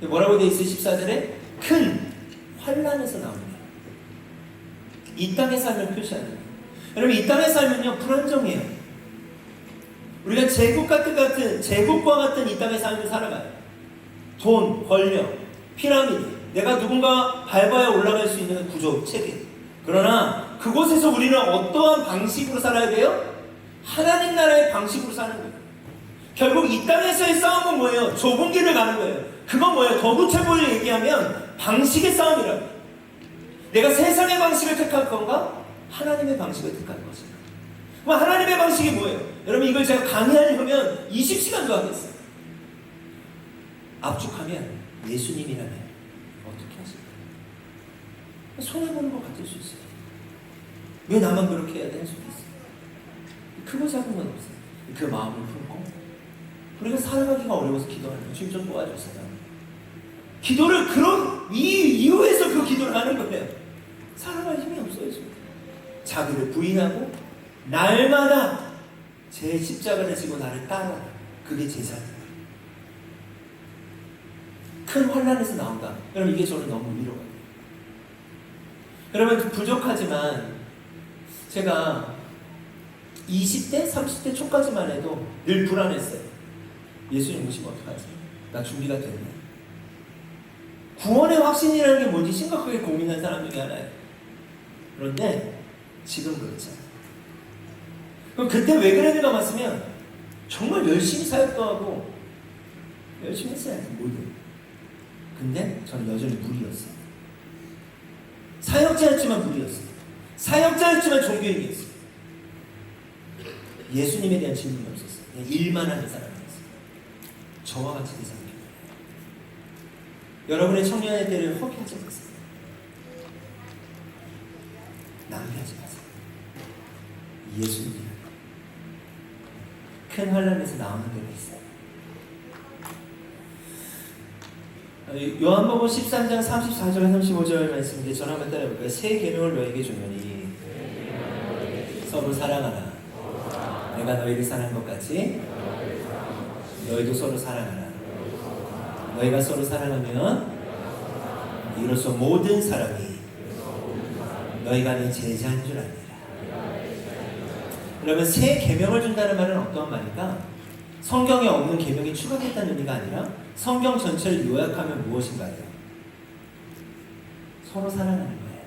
뭐라고 되어 있어요? 14절에 큰 환난에서 나옵니다. 이 땅의 삶을 표시하는 거예요. 여러분 이 땅의 삶은요 불안정해요. 우리가 제국과 같은 이 땅의 삶을 살아가요. 돈, 권력, 피라미드, 내가 누군가 밟아야 올라갈 수 있는 구조, 체계. 그러나 그곳에서 우리는 어떠한 방식으로 살아야 돼요? 하나님 나라의 방식으로 사는 거예요. 결국 이 땅에서의 싸움은 뭐예요? 좁은 길을 가는 거예요. 그건 뭐예요? 더 구체적으로 얘기하면 방식의 싸움이라고. 내가 세상의 방식을 택할 건가? 하나님의 방식을 택할 것인가? 그럼 하나님의 방식이 뭐예요? 여러분 이걸 제가 강의하려면 20시간도 하겠어요. 압축하면 예수님이라면 어떻게 하실까요? 손해보는 것 같을 수 있어요. 왜 나만 그렇게 해야 되는 수도 있어요. 크고 작은 건 없어요. 그 마음을 품고 우리가 살아가기가 어려워서 기도하는 거예요. 주님 좀 도와주세요. 기도를 그런 이유에서 그 기도를 하는 거예요. 살아갈 힘이 없어요. 지금. 자기를 부인하고 날마다 제 십자가를 지고 나를 따라. 그게 제사예요. 큰 환난에서 나온다. 여러분 이게 저는 너무 위로가 돼요. 여러분 부족하지만 제가 20대, 30대 초까지만 해도 늘 불안했어요. 예수님 오시면 어떡하지? 나 준비가 됐나? 구원의 확신이라는 게 뭔지 심각하게 고민한 사람 중에 하나예요. 그런데 지금 그렇지 않아요. 그럼 그때 왜 그랬는가 봤으면 정말 열심히 사역도 하고 열심히 했어요. 모두. 근데 저는 여전히 무리였어요. 사역자였지만 무리였어요. 사역자였지만 종교인이었어요. 예수님에 대한 질문이 없었어요. 그냥 일만 하는 사람이었어요. 저와 같이 그 사람이에요. 여러분의 청년의 때를 허비하지 마세요. 낭비하지 마세요. 예수님이라는 큰 환난에서 나오는 데가 있어요. 요한복음 13장 34절 35절 말씀인데 저는 한번 따라해볼까요? 새 계명을 너에게 주노니 서로 사랑하라. 내가 너희를 사랑한 것 같이 너희도 서로 사랑하라. 너희가 서로 사랑하면 이로써 모든 사람이 너희가 내 제자인 줄 아니라. 그러면 새 계명을 준다는 말은 어떤 말일까? 성경에 없는 계명이 추가됐다는 의미가 아니라 성경 전체를 요약하면 무엇인가요? 서로 사랑하는 거예요.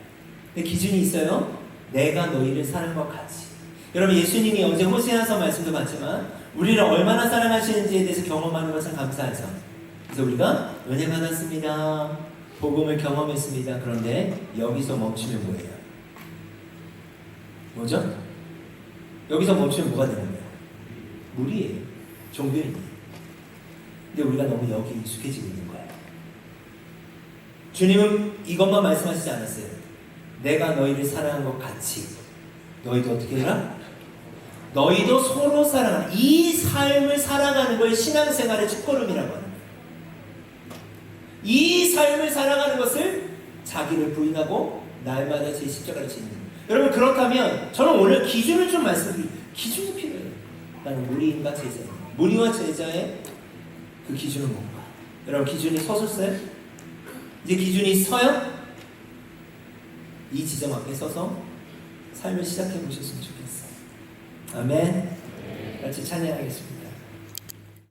근데 기준이 있어요. 내가 너희를 사랑한 것 같이. 여러분, 예수님이 어제 호세아서 말씀도 봤지만 우리를 얼마나 사랑하시는지에 대해서 경험하는 것은 감사하죠. 그래서 우리가 은혜 받았습니다. 복음을 경험했습니다. 그런데 여기서 멈추면 뭐예요? 뭐죠? 여기서 멈추면 뭐가 되는 거예요? 무리예요. 종교인이에요. 근데 우리가 너무 여기 익숙해지고 있는 거예요. 주님은 이것만 말씀하시지 않았어요. 내가 너희를 사랑한 것 같이 너희도 어떻게 해라? 너희도 서로 사랑하라. 이 삶을 살아가는 걸 신앙생활의 첫걸음이라고 하는 거예요. 이 삶을 살아가는 것을 자기를 부인하고 날마다 제 십자가를 지는 거예요. 여러분, 그렇다면 저는 오늘 기준을 좀 말씀드릴게요. 기준이 필요해요. 나는 무리인가 제자인가? 무리와 제자의 그 기준은 뭔가? 여러분, 기준이 서셨어요? 이제 기준이 서요? 이 지점 앞에 서서 삶을 시작해 보셨으면 좋겠어요. 아멘. 같이 찬양하겠습니다.